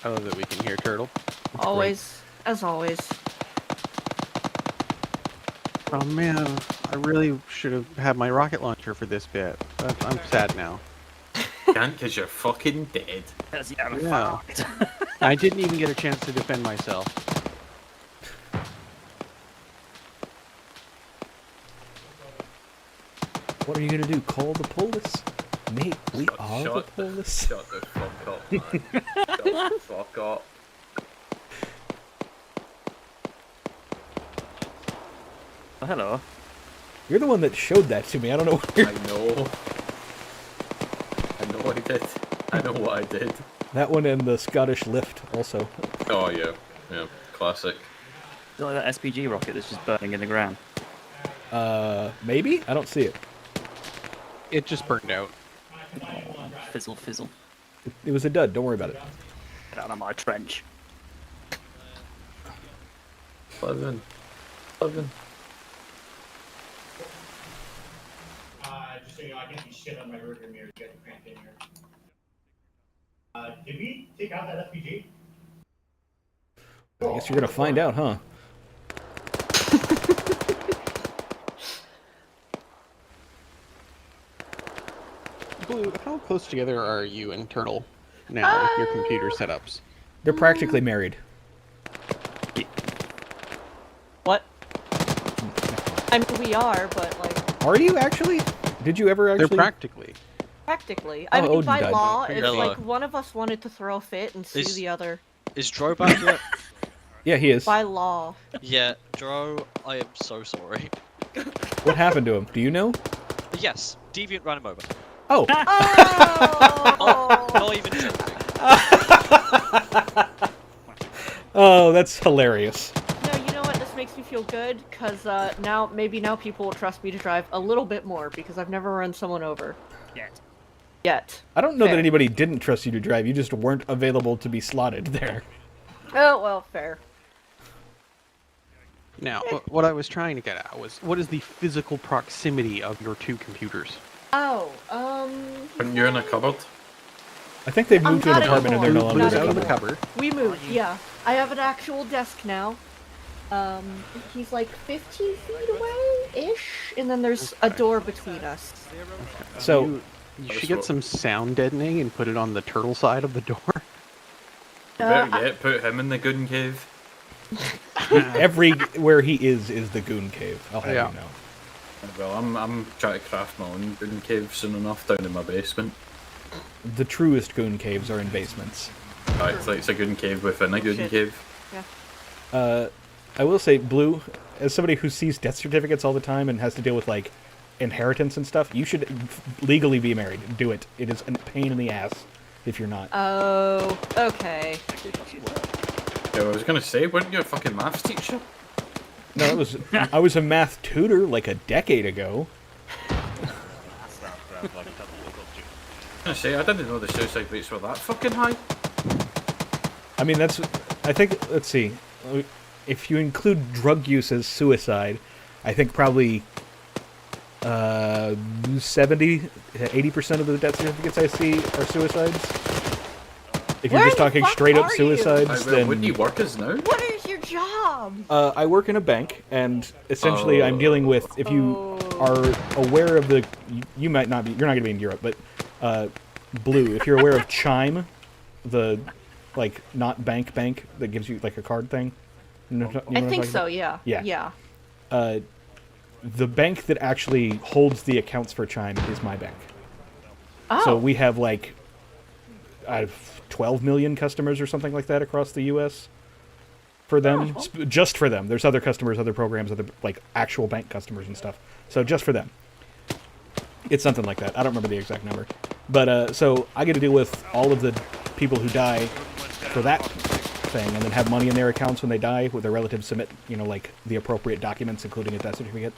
I love that we can hear Turtle. Always, as always. Oh man, I really should have had my rocket launcher for this bit. But I'm sad now. Can't because you're fucking dead. Yeah. I didn't even get a chance to defend myself. What are you gonna do? Call the police? Mate, we are the Shut police. Shut the fuck up, man. Shut the fuck up. Oh, hello. You're the one that showed that to me. I don't know where. I know. I know I did. I know what I did. That one and the Scottish lift also. Oh yeah, yeah, classic. Is it like that SPG rocket that's just burning in the ground? Maybe? I don't see it. It just burned out. Oh, fizzle, fizzle. It was a dud. Don't worry about it. Get out of my trench. 11. Just so you know, I can't be shit on my rearview mirror to get cramped in here. Did we take out that FPG? I guess you're gonna find out, huh? Blue, how close together are you and Turtle now with your computer setups? They're practically married. I mean, we are, but like Are you actually? Did you ever actually? They're practically. practically. Oh, I mean, Odin by died. law, if Hello. like one of us wanted to throw a fit and sue Is- the other, Is Dro back yet? Yeah, he is. by law. Yeah, Dro, I am so sorry. What happened to him? Do you know? Yes, Deviant ran him over. Oh. Oh! Not even joking. Oh, that's hilarious. No, you know what? This makes me feel good because now people will trust me to drive a little bit more because I've never run someone over. Yet. I don't know Fair. that anybody didn't trust you to drive. You just weren't available to be slotted there. Oh well, fair. Now, what I was trying to get at was, what is the physical proximity of your two computers? Oh, When you're in a cupboard. I think they've moved to an not apartment and they're no anymore. longer Not there. anymore. cupboard. We moved, yeah. I have an actual desk now. He's like 15 feet away-ish, and then there's a door between us. So you should get some sound deadening and put it on the turtle side of the door. Better yet, put him in the goon cave. Everywhere he is the goon cave. I'll have you know. Well, I'm trying to craft my own goon cave soon enough down in my basement. The truest goon caves are in basements. It's a goon cave within a goon cave. Yeah. I will say, Blue, as somebody who sees death certificates all the time and has to deal with like inheritance and stuff, you should legally be married. Do it. It is a pain in the ass if you're not. Oh, okay. Yeah, I was gonna say, weren't you a fucking maths teacher? No, I was a math tutor like a decade ago. I was gonna say, I didn't know the suicide rates were that fucking high. I mean, I think, let's see, if you include drug use as suicide, I think probably 70-80% of the death certificates I see are suicides. If you're just talking straight up suicides, then... What do you work as now? What is your job? I work in a bank, and essentially I'm dealing with, if you are aware of the... You might not be, you're not going to be in Europe, but Blue, if you're aware of Chime, the, like, not bank that gives you, like, a card thing. You know I think so, yeah. Yeah. The bank that actually holds the accounts for Chime is my bank. Oh. So we have, like, 12 million customers or something like that across the U.S. for them. Just for them. There's other customers, other programs, other, like, actual bank customers and stuff. So just for them. It's something like that. I don't remember the exact number. But, so I get to deal with all of the people who die for that thing and then have money in their accounts when they die, where their relatives submit, you know, like, the appropriate documents, including a death certificate,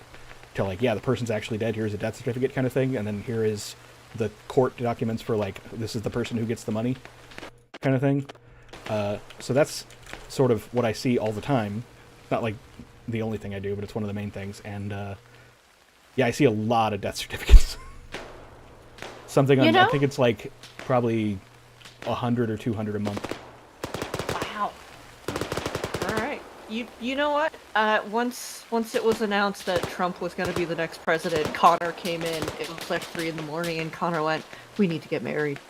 to, like, yeah, the person's actually dead, here's a death certificate kind of thing, and then here is the court documents for, like, this is the person who gets the money kind of thing. So that's sort of what I see all the time. Not, like, the only thing I do, but it's one of the main things, and, yeah, I see a lot of death certificates. Something on, I think it's, like, probably 100 or 200 a month. Wow. Alright. You know what? Once it was announced that Trump was going to be the next president, Connor came in. It was like 3 in the morning, and Connor went, "We need to get married.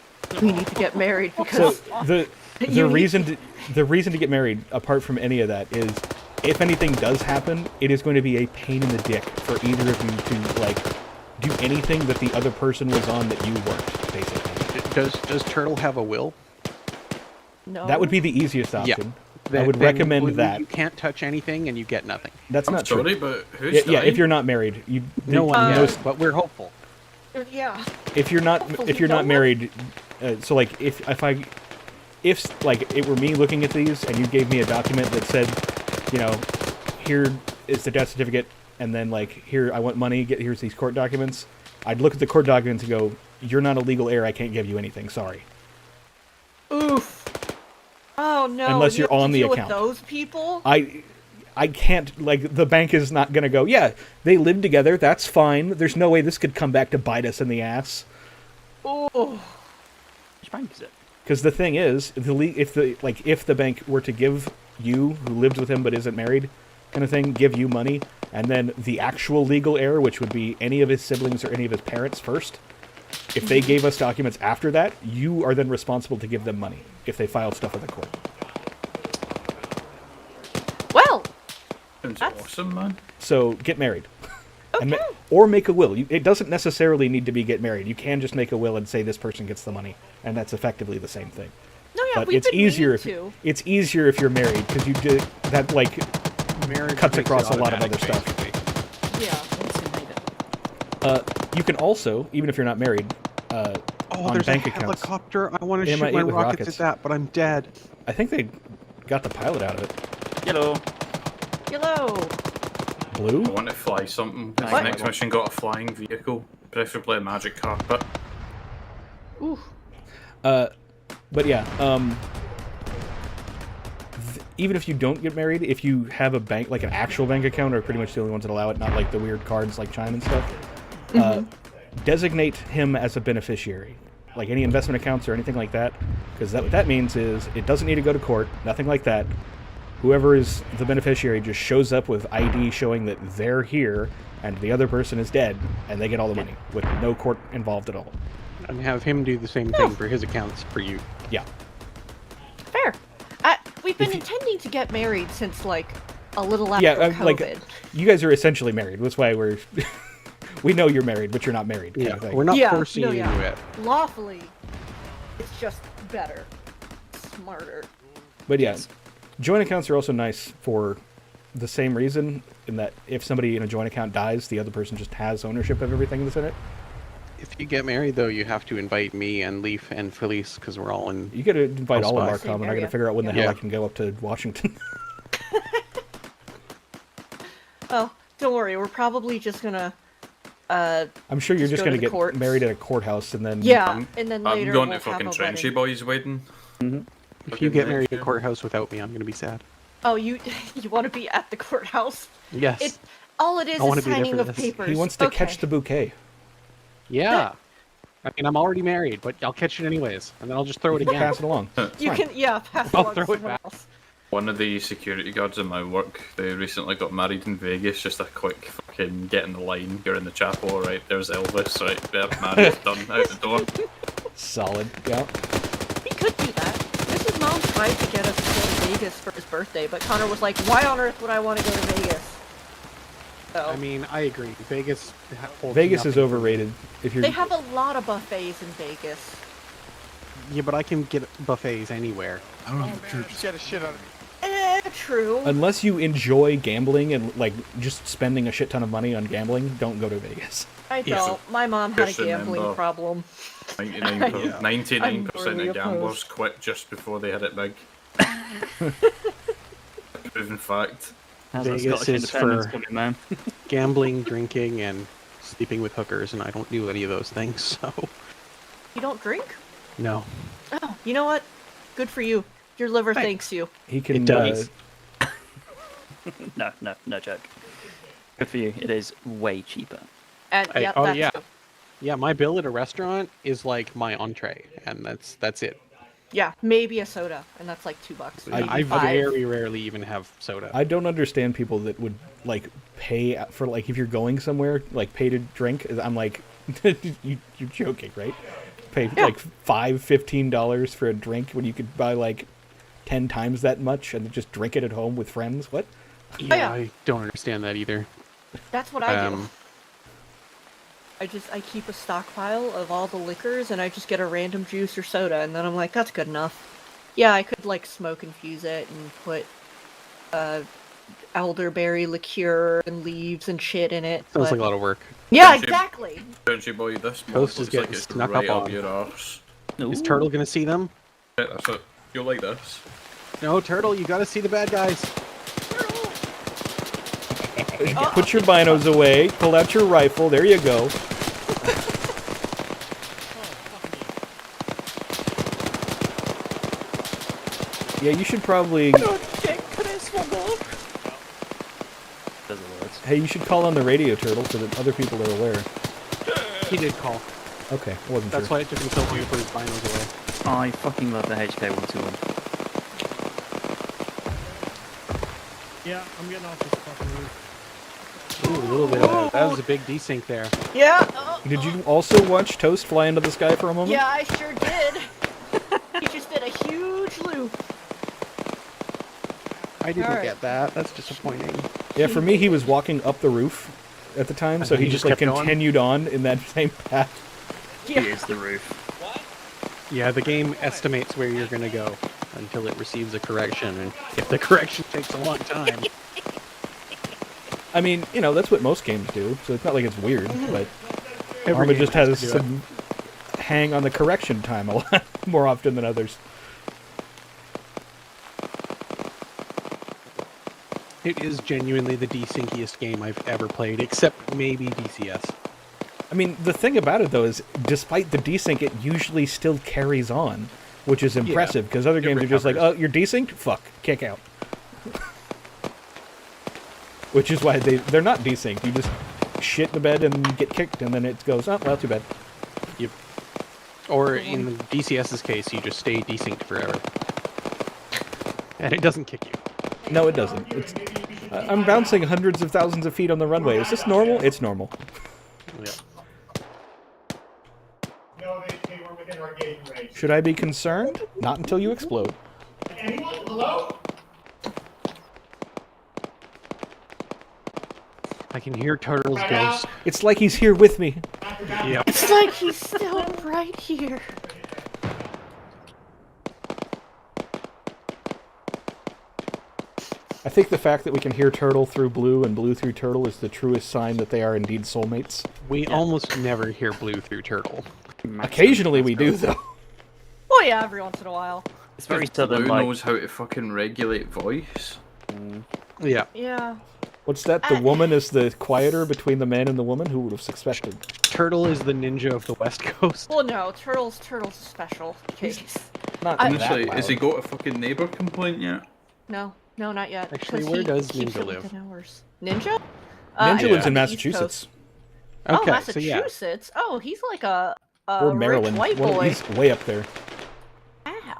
We need to get married because." So the reason to get married, apart from any of that, is if anything does happen, it is going to be a pain in the dick for either of you to, like, do anything that the other person was on that you weren't, basically. Does Turtle have a will? No. That would be the easiest option. Yeah. I would recommend when that. You can't touch anything and you get nothing. That's not true. But who's yeah, if you're not married, no one knows, but we're hopeful. Yeah. If you're not married, so like if like it were me looking at these and you gave me a document that said, you know, here is the death certificate, and then like here I want money, here's these court documents, I'd look at the court documents and go, you're not a legal heir, I can't give you anything, sorry. Oof. Oh no. Unless you're on the deal account. With those people. I can't, like, the bank is not going to go, yeah, they live together, that's fine. There's no way this could come back to bite us in the ass. Oh. Which bank is it? Because the thing is, if the bank were to give you, who lives with him but isn't married, kind of thing, give you money, and then the actual legal heir, which would be any of his siblings or any of his parents first, if they gave us documents after that, you are then responsible to give them money if they filed stuff with the court. Well, that's awesome, man. So get married. And or make a will. It doesn't necessarily need to be get married. You can just make a will and say this person gets the money, and that's effectively the same thing. No, yeah, But we've it's been easier meaning if to. it's easier if you're married because you do that like Marriage cuts makes across it a lot of other automatic, stuff. Yeah. You can also, even if you're not married, Oh, on there's bank a accounts. helicopter. I want to shoot MI8 my with rockets at that, but I'm dead. I think they got the pilot out of it. Yellow. Yellow. Blue? I want to fly something. If the What? next mission got a flying vehicle, preferably a magic carpet. Ooh. But yeah, even if you don't get married, if you have a bank, like an actual bank account, are pretty much the only ones that allow it, not like the weird cards like Chime and stuff, designate him as a beneficiary. Like any investment accounts or anything like that, because what that means is it doesn't need to go to court, nothing like that. Whoever is the beneficiary just shows up with ID showing that they're here and the other person is dead, and they get all the money with no court involved at all. And have him do the same thing for his accounts for you. Yeah. Fair. We've been intending to get married since like a little after Yeah, COVID. like you guys are essentially married. That's why we're we know you're married, but you're not married. Kind of thing. We're not forcing you into it. Lawfully, it's just better, smarter. But yeah, joint accounts are also nice for the same reason, in that if somebody in a joint account dies, the other person just has ownership of everything that's in it. If you get married, though, you have to invite me and Leaf and Felice because we're all in. You got to invite all of spot. our common. I got to figure out when the hell I can go up to Washington. Oh, don't worry. We're probably just gonna. I'm sure you're just go going to to the get courts. married at a courthouse and then. Yeah, and then I'm later going we'll to fucking have a Trenchy wedding. Boy's wedding. If you get married at a courthouse without me, I'm going to be sad. Oh, you want to be at the courthouse? Yes. All it is I wanna be there signing for of this. papers. He wants to Okay. catch the bouquet. Yeah. I mean, I'm already married, but I'll catch it anyways, and then I'll just throw it You can again. pass it along. You can, pass it I'll on throw to it someone back. else. One of the security guards in my work, they recently got married in Vegas. Just a quick fucking get in the line. You're in the chapel, right? There's Elvis, right? They're married, done, out the door. Solid. Yeah. We could do that. Mrs. Mom tried to get us to go to Vegas for his birthday, but Connor was like, "Why on earth would I want to go to Vegas?" So I mean, I agree. Vegas holds Vegas is nothing. overrated. If you're they have a lot of buffets in Vegas. Yeah, but I can get buffets anywhere. I don't know if church. Just get a shit out of me. True. unless you enjoy gambling and like just spending a shit ton of money on gambling, don't go to Vegas. I Yeah. don't. My mom had a Just gambling remember- problem. 99% really of gamblers opposed. quit just before they hit it big. Proven fact. How's that Vegas Scottish is independence for coming, man? gambling, drinking, and sleeping with hookers, and I don't do any of those things, so You don't drink? no. Oh, you know what? Good for you. Your liver thanks you. He can. It does. No joke. Good for you. It is way cheaper. And I- yeah, oh that's yeah, true. yeah. My bill at a restaurant is like my entree, and that's it. Yeah, maybe a soda, and that's like $2. I maybe $5. very rarely even have soda. I don't understand people that would like pay for like if you're going somewhere like pay to drink. I'm like, you're joking, right? Pay like $15 for a drink when you could buy like 10 times that much and just drink it at home with friends. What? Yeah, I don't understand that either. That's what I do. Um, I keep a stockpile of all the liquors, and I just get a random juice or soda, and then I'm like, that's good enough. Yeah, I could like smoke infuse it and put elderberry liqueur and leaves and shit in it. Sounds but- like a lot of work. Yeah, exactly. Trenchy Boy, this Toast mod is looks like getting it's snuck right up up on. your arse. Is Turtle gonna see them? Yeah, that's it. You'll like this. No, Turtle, you gotta see the bad guys. Put your binos away. Pull out your rifle. There you go. Yeah, you should probably. Hey, you should call on the radio, Turtle, so that other people are aware. He did call. Okay, I wasn't That's sure. why it took him so long to put his binos away. I fucking love the HK121. Yeah, I'm getting off this fucking roof. Ooh, a little bit of that. That was a big desync there. Yeah. Did you also watch Toast fly into the sky for a moment? Yeah, I sure did. He just did a huge loop. I didn't Alright. get that. That's disappointing. Yeah, for me, he was walking up the roof, at the time, And so then he he just just like kept going? continued on in that same path. Here's the roof. Yeah, the game estimates where you're gonna go until it receives a correction, and if the correction takes a long time, I mean, you know, that's what most games do, so it's not like it's weird, but Every Arma game just has has to do some hang on the correction time a lot more often than others. it is genuinely the desynkiest game I've ever played, except maybe DCS. I mean, the thing about it, though, is despite the desync, it usually still carries on, which is impressive, because other games are just like, oh, you're desynced? Fuck, kick out. Which is why they're not desynced. You just shit in the bed and get kicked, and then it goes, oh, well, too bad. Yep. Or in DCS's case, you just stay desynced forever. And it doesn't kick you. No, it doesn't. It's, I'm bouncing hundreds of thousands of feet on the runway. Is this normal? It's normal. Yeah. No, they were within our gating range. Should I be concerned? Not until you explode. Anyone? Hello? I can hear Turtle's ghost. It's like he's here with me. Yeah. It's like he's still right here. I think the fact that we can hear Turtle through Blue and Blue through Turtle is the truest sign that they are indeed soulmates. We almost never hear Blue through Turtle. Occasionally we do, though. Oh yeah, every once in a while. It's very Blue southern, like... knows how to fucking regulate voice. Yeah. Yeah. What's that? The woman is the quieter between the man and the woman? Who would have suspected? Turtle is the ninja of the West Coast. Well, no, Turtle's a special case. Not Honestly, has he got a fucking neighbour complaint yet? No, not yet. Actually, 'cause where he does keeps Ninja it live? within hours. Ninja? Ninja lives on in the East Massachusetts. Coast. Okay, Oh, so yeah. Massachusetts. Oh, he's like a Or rich Maryland. white boy. He's way up there.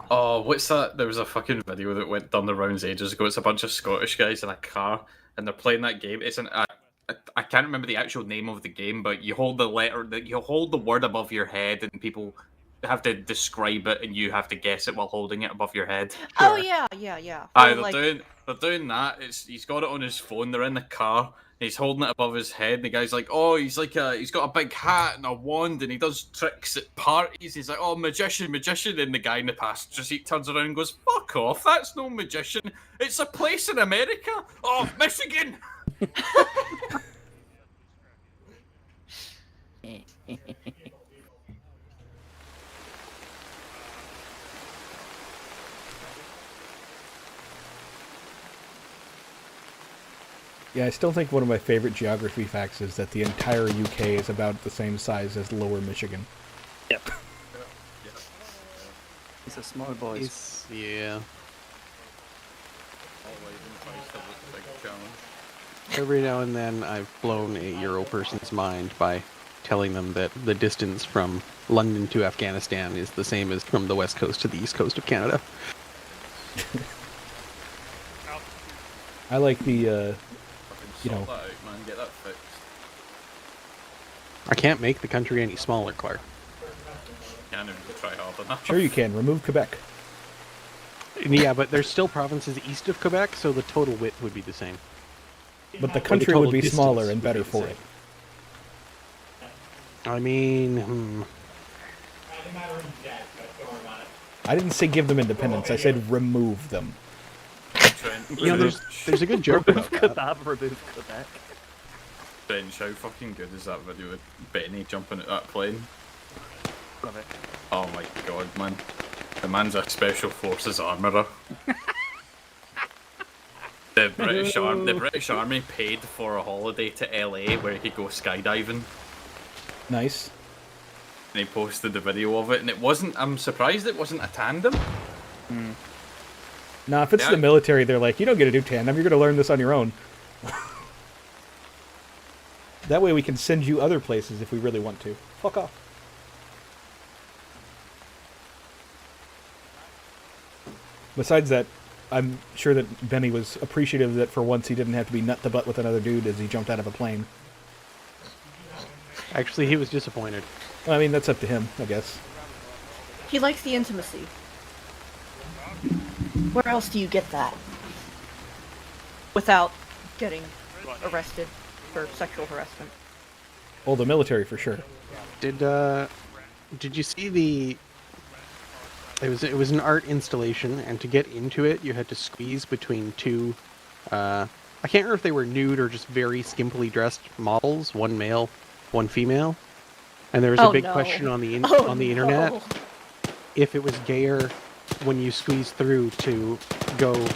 Oh, what's that? There was a fucking video that went down the rounds ages ago. It's a bunch of Scottish guys in a car, and they're playing that game. It's I can't remember the actual name of the game, but you hold you hold the word above your head, and people have to describe it, and you have to guess it while holding it above your head. Oh yeah. Aye, Well, they're doing that. He's got it on his phone. They're in the car. He's holding it above his head. And the guy's like, "Oh, he's got a big hat and a wand, and he does tricks at parties." He's like, "Oh, magician!" And the guy in the passenger seat turns around and goes, "Fuck off! That's no magician. It's a place in America. Oh, Michigan." Yeah, I still think one of my favorite geography facts is that the entire UK is about the same size as Lower Michigan. Yep. It's a small boys. Yeah. Every now and then I've blown a Euro person's mind by telling them that the distance from London to Afghanistan is the same as from the west coast to the east coast of Canada. I like the, you know... Sort that out, man. Get that fixed. I can't make the country any smaller, Clark. Can't even try hard enough. Sure you can. Remove Quebec. Yeah, but there's still provinces east of Quebec, so the total width would be the same. But the Or country total would be distance smaller and would better be the for same. it. I mean, I didn't say give them independence. I said remove them. You know, there's a good joke about that. Remove Quebec. Trench, how fucking good is that video with Benny jumping at that plane? Love it. Oh my god, man. The man's a special forces armourer. The British Army paid for a holiday to LA where he could go skydiving. Nice. And he posted the video of it, and it wasn't. I'm surprised it wasn't a tandem. Nah, if it's the military, they're like, you don't get to do tandem. You're going to learn this on your own. That way we can send you other places if we really want to. Fuck off. Besides that, I'm sure that Benny was appreciative that for once he didn't have to be nut to butt with another dude as he jumped out of a plane. Actually, he was disappointed. I mean, that's up to him, I guess. He likes the intimacy. Where else do you get that? Without getting arrested. for sexual harassment. Well, the military for sure. Did you see the? It was an art installation, and to get into it, you had to squeeze between two. I can't remember if they were nude or just very skimpily dressed models, one male, one female. And there was a big question on the internet if it was gayer when you squeeze through to go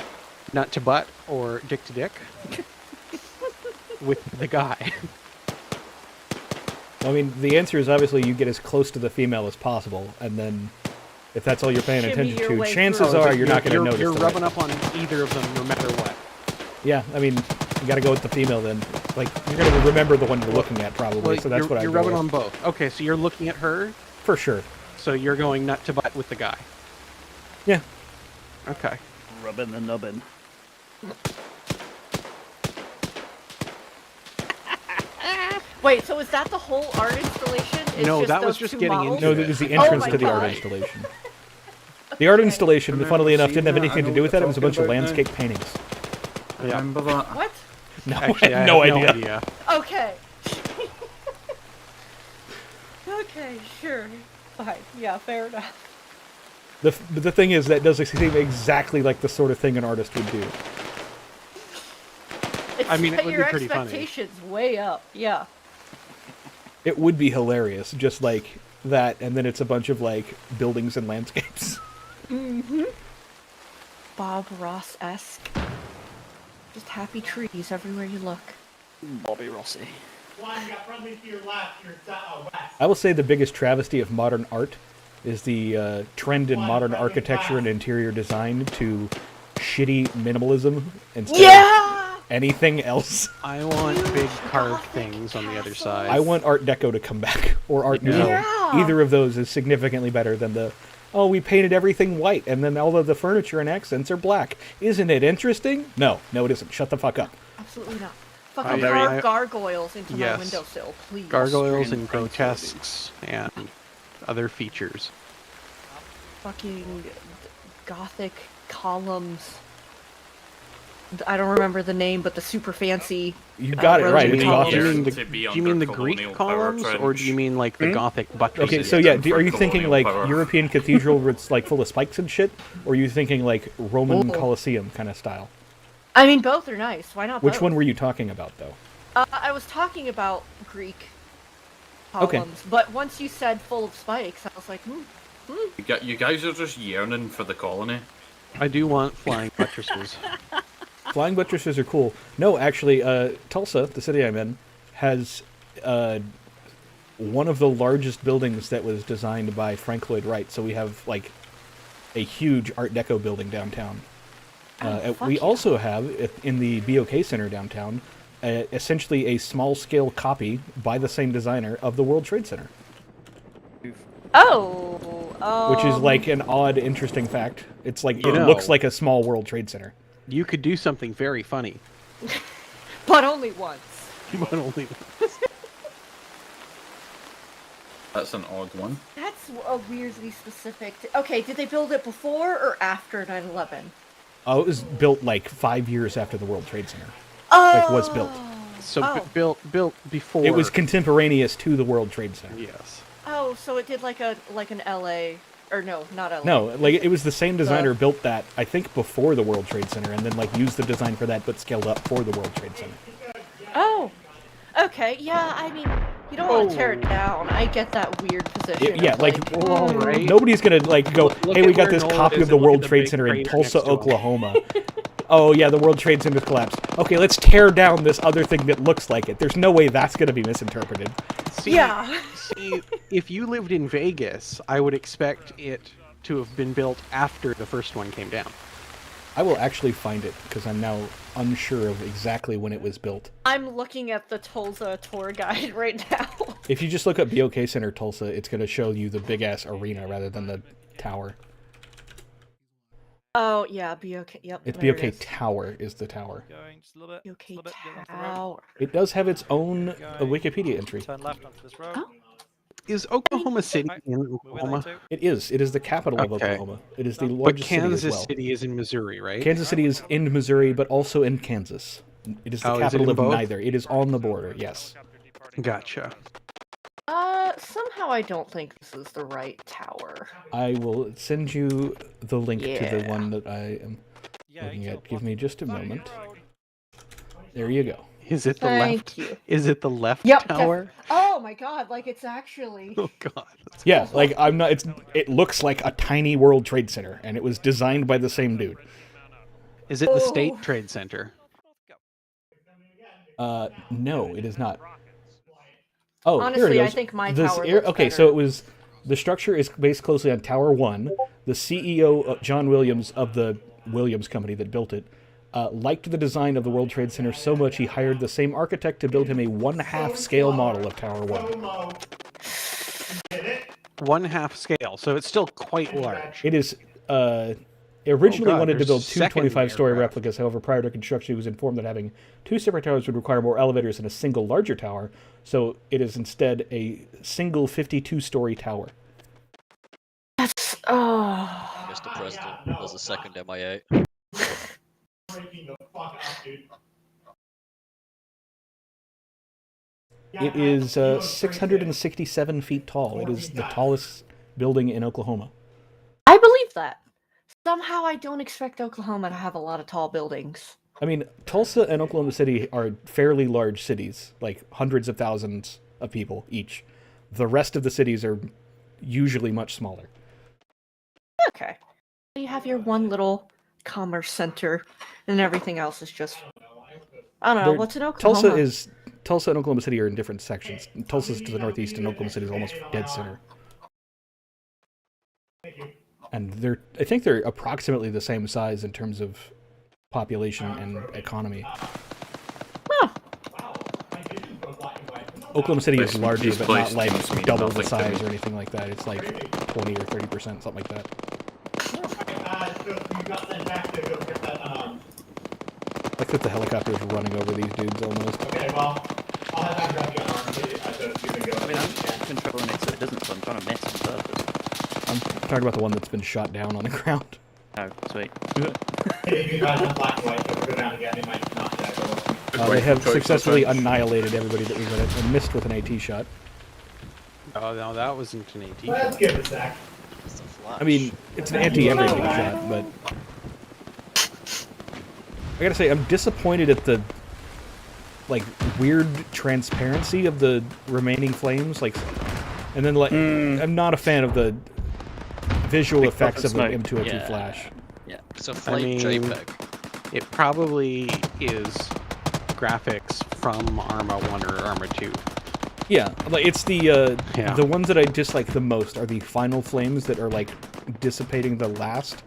nut to butt or dick to dick with the guy. I mean, the answer is obviously you get as close to the female as possible, and then if that's all you're paying attention to, chances are you're not going to notice. You're rubbing up on either of them no matter what. Yeah, I mean, you got to go with the female then. Like, you're going to remember the one you're looking at probably, Well, so that's what I You're rubbing on both. Okay, so you're looking at her? For sure. So you're going nut to butt with the guy? Yeah. Okay. Rubbing the nubbin. Wait, so is that the whole art installation? It's No, just that was those just two getting models? into No, that was the entrance to the art installation. The art installation, funnily enough, didn't have anything to do with that. It was a bunch of landscape paintings. Remember that? What? No, Actually, I had I no have idea. no idea. Okay. Okay, sure. Fine. Yeah, fair enough. The thing is, that does seem exactly like the sort of thing an artist would do. It's I mean, it would your be pretty funny. expectations way up. Yeah. It would be hilarious, just like that, and then it's a bunch of, like, buildings and landscapes. Mm-hmm. Bob Ross-esque. Just happy trees everywhere you look. Bobby Rossi. One, you got friendly to your left, your west. I will say the biggest travesty of modern art is the trend in modern architecture and interior design to shitty minimalism instead of anything else. I want big carved things on the other side. I want Art Deco to come back, or Art Nouveau. Yeah. Either of those is significantly better than the, oh, we painted everything white, and then all of the furniture and accents are black. Isn't it interesting? No, it isn't. Shut the fuck up. Absolutely not. Fucking carve gargoyles into my Yes. windowsill, please. Gargoyles and grotesques and other features. Fucking gothic columns. I don't remember the name, but the super fancy. You got it right. Do It's you Gothic. mean do you mean the Greek columns, or do you mean like the Gothic buttresses? Okay, so yeah, are you thinking like European cathedral where it's like full of spikes and shit, or are you thinking like Roman Colosseum kind of style? I mean, both are nice. Why not both? Which one were you talking about, though? I was talking about Greek columns, but once you said full of spikes, I was like, You guys are just yearning for the colony. I do want flying buttresses. Flying buttresses are cool. No, actually, Tulsa, the city I'm in, has one of the largest buildings that was designed by Frank Lloyd Wright. So we have like a huge Art Deco building downtown. We also have, in the BOK Center downtown, essentially a small-scale copy by the same designer of the World Trade Center. Which is like an odd, interesting fact. It's like, it looks like a small World Trade Center. You could do something very funny. but only once. But only once. That's an odd one. That's a weirdly specific. Okay, did they build it before or after 9/11? Oh, it was built like 5 years after the World Trade Center. Oh. Like, was built. So built before. It was contemporaneous to the World Trade Center. Yes. Oh, so it did like an LA, or no, not LA. No, like it was the same designer built that, I think, before the World Trade Center, and then like used the design for that, but scaled up for the World Trade Center. Oh, okay, yeah. I mean, you don't want to tear it down. I get that weird position. Yeah, of, like nobody's gonna like go, hey, we got this copy of the World Trade Center in Tulsa, Oklahoma. Oh yeah, the World Trade Center collapsed. Okay, let's tear down this other thing that looks like it. There's no way that's gonna be misinterpreted. See, if you lived in Vegas, I would expect it to have been built after the first one came down. I will actually find it, because I'm now unsure of exactly when it was built. I'm looking at the Tulsa tour guide right now. If you just look up BOK Center Tulsa, it's going to show you the big-ass arena rather than the tower. Oh, yeah, BOK, yep. It's there BOK it is. Tower is the tower. Going just a little bit. BOK Tower. It does have its own Wikipedia entry. Turn left onto this road. Is Oklahoma City in Oklahoma? It is. It is the capital of Okay. Oklahoma. It is the But largest city as Kansas well. City is in Missouri, right? Kansas City is in Missouri, but also in Kansas. It is the Oh, is it capital in of both? neither. It is on the border. Yes. Gotcha. Somehow I don't think this is the right tower. I will send you the link to the Yeah. one that I am looking at. Give me just a moment. There you go. Is it the Thank left? you. Is it the left Yep. tower? Oh my god, like it's actually. Oh god. Yeah, like I'm not. It looks like a tiny World Trade Center, and it was designed by the same dude. Is it the State Trade Center? No, it is not. Oh, Honestly, here it I goes. think my This tower air, looks okay, better. so it was the structure is based closely on Tower 1. The CEO, John Williams of the Williams company that built it, liked the design of the World Trade Center so much he hired the same architect to build him a 1/2 scale model of Tower 1. 1/2 scale, so it's still quite large. It is originally Oh God, wanted to there's build 2 second 25-story aircraft. replicas. However, prior to construction, he was informed that having 2 separate towers would require more elevators than a single larger tower. So it is instead a single 52-story tower. Oh. Mr. President, there's a second MIA. It is 667 feet tall. It is the tallest building in Oklahoma. I believe that. Somehow I don't expect Oklahoma to have a lot of tall buildings. I mean, Tulsa and Oklahoma City are fairly large cities, like hundreds of thousands of people each. The rest of the cities are usually much smaller. Okay. You have your one little commerce center, and everything else is just. I don't know. What's in Oklahoma? Tulsa and Oklahoma City are in different sections. Tulsa's to the northeast, and Oklahoma City is almost dead center. And I think they're approximately the same size in terms of population and economy. Oklahoma City is larger, but not like double the size or anything like that. It's like 20 or 30%, something like that. Like that the helicopter's running over these dudes almost. Okay, well, I'll have to grab you an arm. I mean, I'm controlling it so it doesn't, so I'm trying to miss on purpose. I'm talking about the one that's been shot down on the ground. Oh, sweet. If you guys are black and white, so we'll go down again. It might not that They have successfully annihilated everybody that was in it and missed with an AT shot. Oh no, that wasn't an AT. Let's give it a sec. I mean, it's an anti-everything shot, but I gotta say, I'm disappointed at the like weird transparency of the remaining flames. Like, and then like, I'm not a fan of the visual effects of the M202 flash. Yeah, it's a flame JPEG. It probably is graphics from Arma 1 or Arma 2. Yeah, like it's the ones that I dislike the most are the final flames that are like dissipating the last.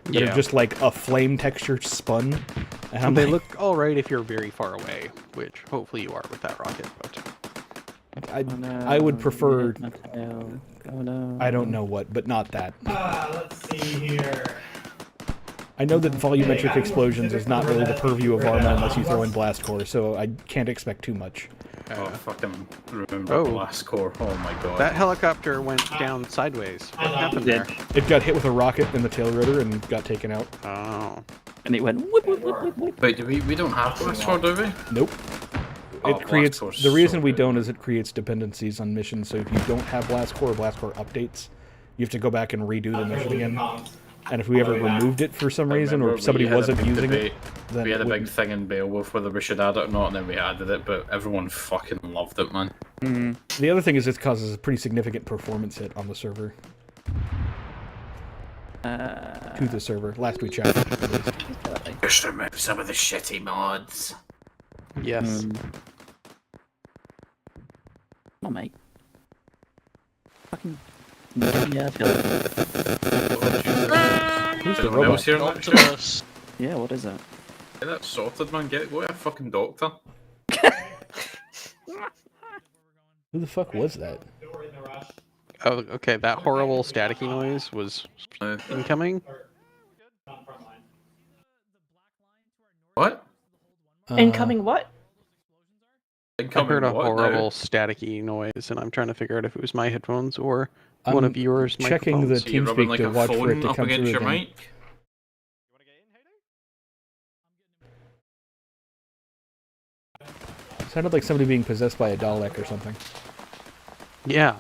That are just like a flame texture spun. And They look alright if you're very far away, which hopefully you are with that rocket, but I would prefer. Oh no. I don't know what, but not that. Let's see here. I know that volumetric explosions is not really the purview of Arma unless you throw in blast core, so I can't expect too much. Oh, fucking remember blast core. Oh my god. that helicopter went down sideways. What happened there? It got hit with a rocket in the tail rotor and got taken out. Oh. And it went whoop, whoop, whoop, whoop, whoop. Wait, we don't have blast core, do we? Nope. Oh, It creates blast core's the reason so we good. don't is it creates dependencies on missions. So if you don't have blast core or blast core updates, you have to go back and redo the mission again. And if we ever removed it for some reason, or if somebody wasn't using it, then we had a it big wouldn't. thing in Beowulf whether we should add it or not, and then we added it, but everyone fucking loved it, man. The other thing is it causes a pretty significant performance hit on the server. To the server. Last we checked. Just remove some of the shitty mods. Yes. Come on, mate. Fucking. Yeah, Who's the Anyone robot? else here in that show? Yeah, what is it? Get that sorted, man. Go to a fucking doctor. Who the fuck was that? Oh, okay, that horrible staticky noise was incoming. What? Incoming what? I heard a horrible staticky noise, and I'm trying to figure out if it was my headphones or one of yours. Checking the microphones. So you're rubbing TeamSpeak like to a watch for it phone to up come against through your again. mic? Sounded like somebody being possessed by a Dalek or something. Yeah.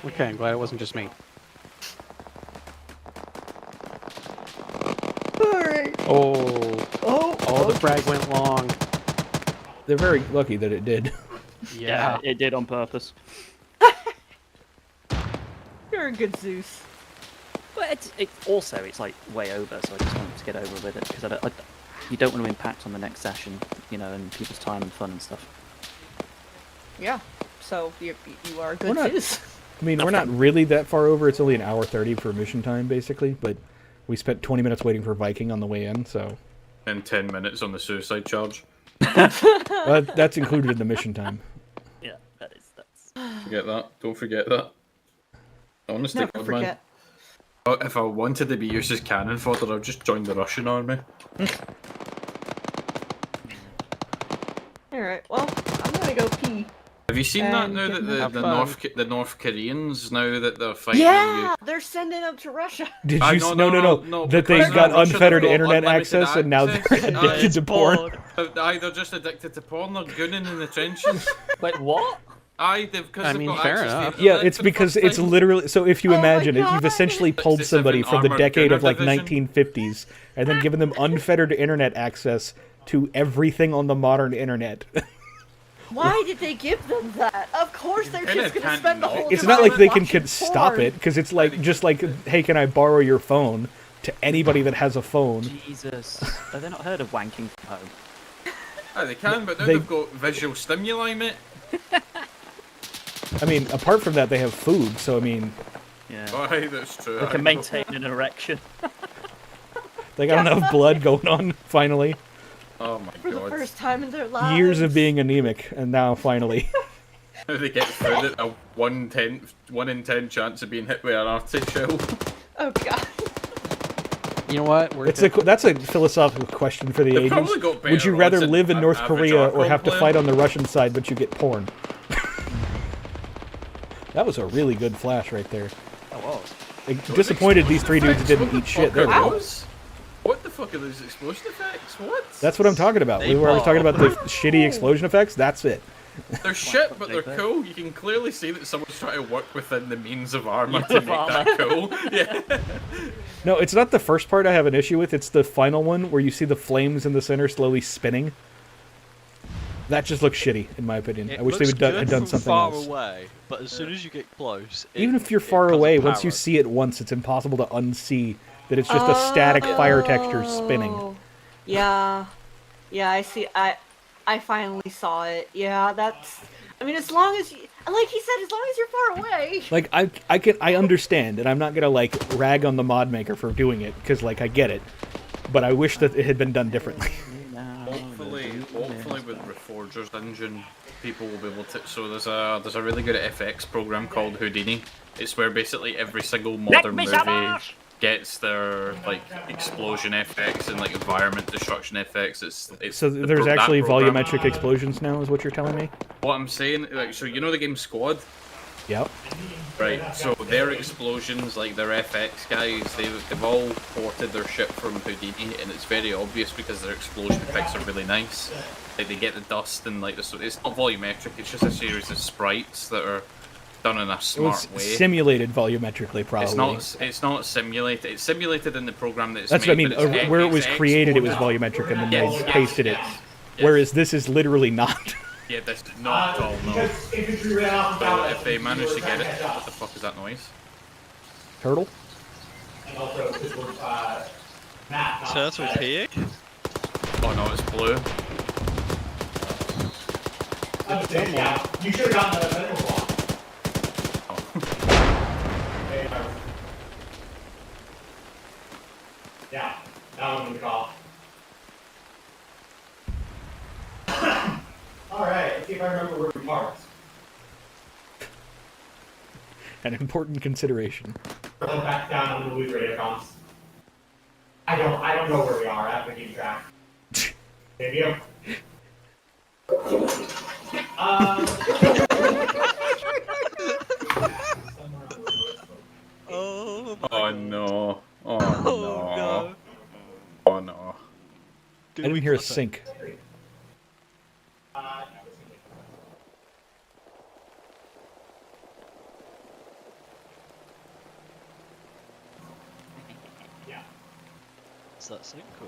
Okay, I'm glad it wasn't just me. Alright. Oh, the frag went long. They're very lucky that it did. Yeah, it did on purpose. You're a good Zeus. But it's like way over, so I just wanted to get over with it because you don't want to impact on the next session, you know, and people's time and fun and stuff. Yeah. So you are a We're good not- Zeus. I mean, we're not really that far over. It's only an hour 30 for mission time, basically. But we spent 20 minutes waiting for Viking on the way in, so... And 10 minutes on the suicide charge. That's included in the mission time. Yeah, that's... Forget that. Don't forget that. Honestly, Never God, forget. man. If I wanted to be used as cannon fodder, I'd just join the Russian army. Alright, well, I'm gonna go pee. Have you seen that And now get that the fun. North Koreans, now that they're fighting Yeah! They're sending them to Russia. Did I you... know, No. That they because got Russia, unfettered they've got internet unlimited access, and now they're access. addicted to porn. Aye, they're just addicted to porn. They're gunning in the trenches. Wait, what? Aye, because I they've mean, got fair access to enough. the Yeah, internet it's for the because first it's time. literally... So if you imagine it, you've essentially pulled 67 somebody from the armored decade of, gunner like, division. 1950s, and then given them unfettered internet access to everything on the modern internet. Why did they give them that? Of course they're kinda just gonna can't spend the know. whole It's time not like they watching can stop porn. it, because it's like, just like, hey, can I borrow your phone? To anybody that has a phone. Jesus. Have they not heard of wanking from home? Aye, they can, but now They- they've got visual stimuli, mate. I mean, apart from that, they have food, so I mean, Yeah. Aye, that's true. They can maintain an erection. they got enough blood going on, finally. Oh my For the god. first time in their lives. Years of being anemic, and now finally. They get food at a 1 in 10 chance of being hit with an arctic shell. Oh god. You know what? That's a philosophical question for the They've ages. probably got Would you better rather odds than live in an North average Korea or Arcon have to player. fight on the Russian side, but you get porn? That was a really good flash right there. Oh, wow. Disappointed these three dudes didn't eat shit. There we go. What the fuck are those explosion effects? What? That's what I'm talking about. We were talking about the shitty explosion effects. That's it. They're shit, but they're cool. You can clearly see that someone's trying to work within the means of armor to make that cool. Yeah. No, it's not the first part I have an issue with. It's the final one where you see the flames in the center slowly spinning. That just looks shitty, in my opinion. I wish they would have done something far else. away, but as soon as you get close, Even if you're far away, once you see it once, it's impossible to unsee that it's just a static fire texture spinning. Yeah. Yeah, I see. I finally saw it. Yeah, that's... I mean, as long as you... Like he said, as long as you're far away. Like, I understand, and I'm not gonna, like, rag on the mod maker for doing it, because, like, I get it. But I wish that it had been done differently. Hopefully with Reforger's engine, people will be able to... So there's a really good FX program called Houdini. It's where basically every single modern movie gets their, like, explosion FX and, like, environment destruction FX. It's So there's actually volumetric explosions now, is what you're telling me? What I'm saying, like, so you know the game Squad? Yep. Right, so their explosions, like their FX guys, they've all ported their shit from Houdini, and it's very obvious because their explosion effects are really nice. Like, they get the dust and, like, it's not volumetric, it's just a series of sprites that are done in a smart It way. was simulated volumetrically, probably. It's not simulated. It's simulated in the program that it's That's made. what I mean. Where it was created, it was volumetric, and then they pasted it. Whereas this is literally not. Yeah, that's not at all, no. But if they manage to get it, what the fuck is that noise? Turtle? Turtle peeing? Oh no, it's blue. You should have gotten the mineral block. Yeah, that one would call. Alright, let's see if I remember where we parked. An important consideration. We're back down on the Louis radar comms. I don't know where we are. I have to keep track. Maybe I'm... Oh no. Oh no. Oh no. I didn't hear a sink. miss that sync or?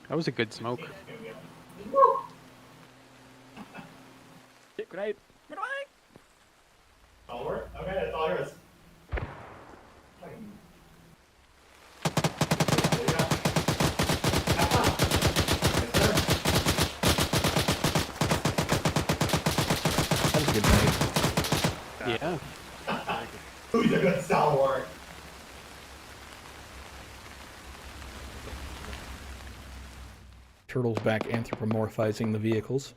That was a good smoke. Hit grenade. All work? Okay, that's all yours. That was a good night. Yeah. Who's a good stalwart? Turtle's back anthropomorphizing the vehicles.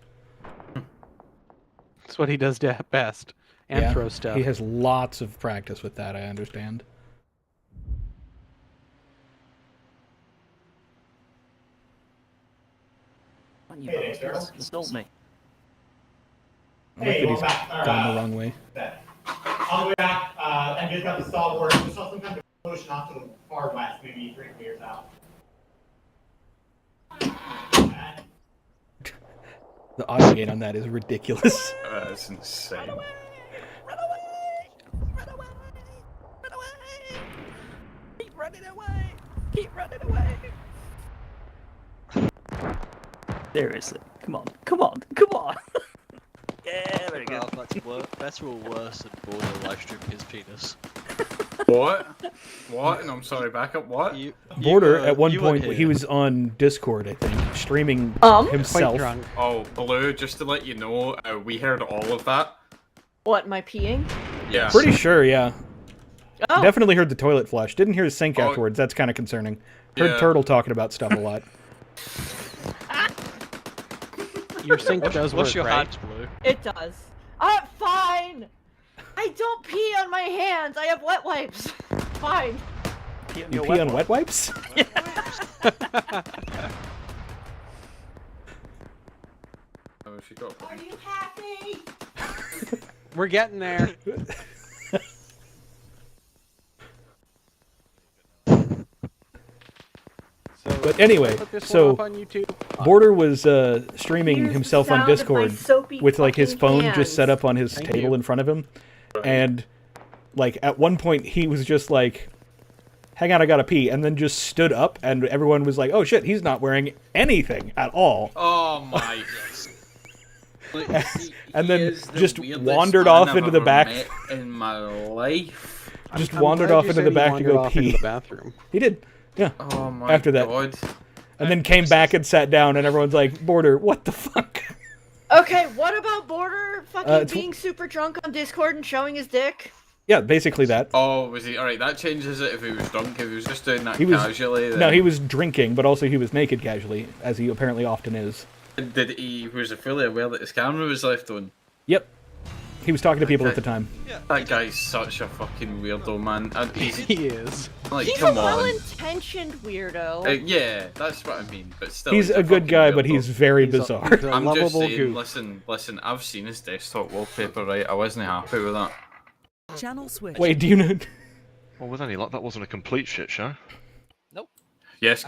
That's what he does best. Anthro Yeah, stuff. he has lots of practice with that, I understand. You bastards, assault me. I like that he's back. gone the wrong way. On the way back, and just got the stalwart. We saw some kind of push off to the far west, maybe 3 meters out. The audio gain on that is ridiculous. That's insane. Keep running away! Keep running away! Seriously, come on, come on, come on! Yeah, very good. Better or worse than Border live streaming his penis? What? What? No, I'm sorry, back up, what? Border, at one point, he was on Discord, I think, streaming himself. Quite drunk. Oh, Blue, just to let you know, we heard all of that. What, my peeing? Yeah. Pretty sure, yeah. Oh. Definitely heard the toilet flush. Didn't hear the sink afterwards. That's kind of concerning. Heard Yeah. Turtle talking about stuff a lot. Your sink does Wash work, your right? hands, Blue. It does. Fine! I don't pee on my hands. I have wet wipes. Fine. You pee on wet wipes? Oh, she got Are you happy? We're getting there. But anyway, Put this one so up on YouTube. Border was streaming Here's the himself on sound of my Discord soapy with like his fucking phone hands. just set up on his Thank table you. in front of him, and like at one point he was just like, "Hang on, I gotta pee," and then just stood up, and everyone was like, "Oh shit, he's not wearing anything at all." Oh my. And then just wandered off into the back. In my life. Just I'm wandered glad off you into said the he back to wandered go off into pee. the bathroom. He did, yeah. Oh my After that, god. and then came back and sat down, and everyone's like, "Border, what the fuck?" Okay, what about Border fucking it's- being super drunk on Discord and showing his dick? Yeah, basically that. Oh, was he? Alright, that changes it if he was drunk. If he was just doing that He was casually. Then... No, he was drinking, but also he was naked casually, as he apparently often is. Did he? Was he fully aware that his camera was left on? Yep. He was talking to people at the time. That guy's such a fucking weirdo, man. And He is. Like, He's come a on. well-intentioned weirdo. Yeah, that's what I mean. But still, He's a good guy, but he's very bizarre. He's a I'm just lovable saying. goof. Listen. I've seen his desktop wallpaper. Right, I wasn't happy with that. Channel switch. Wait, do you know? Well, with any luck, that wasn't a complete shit show. Yes.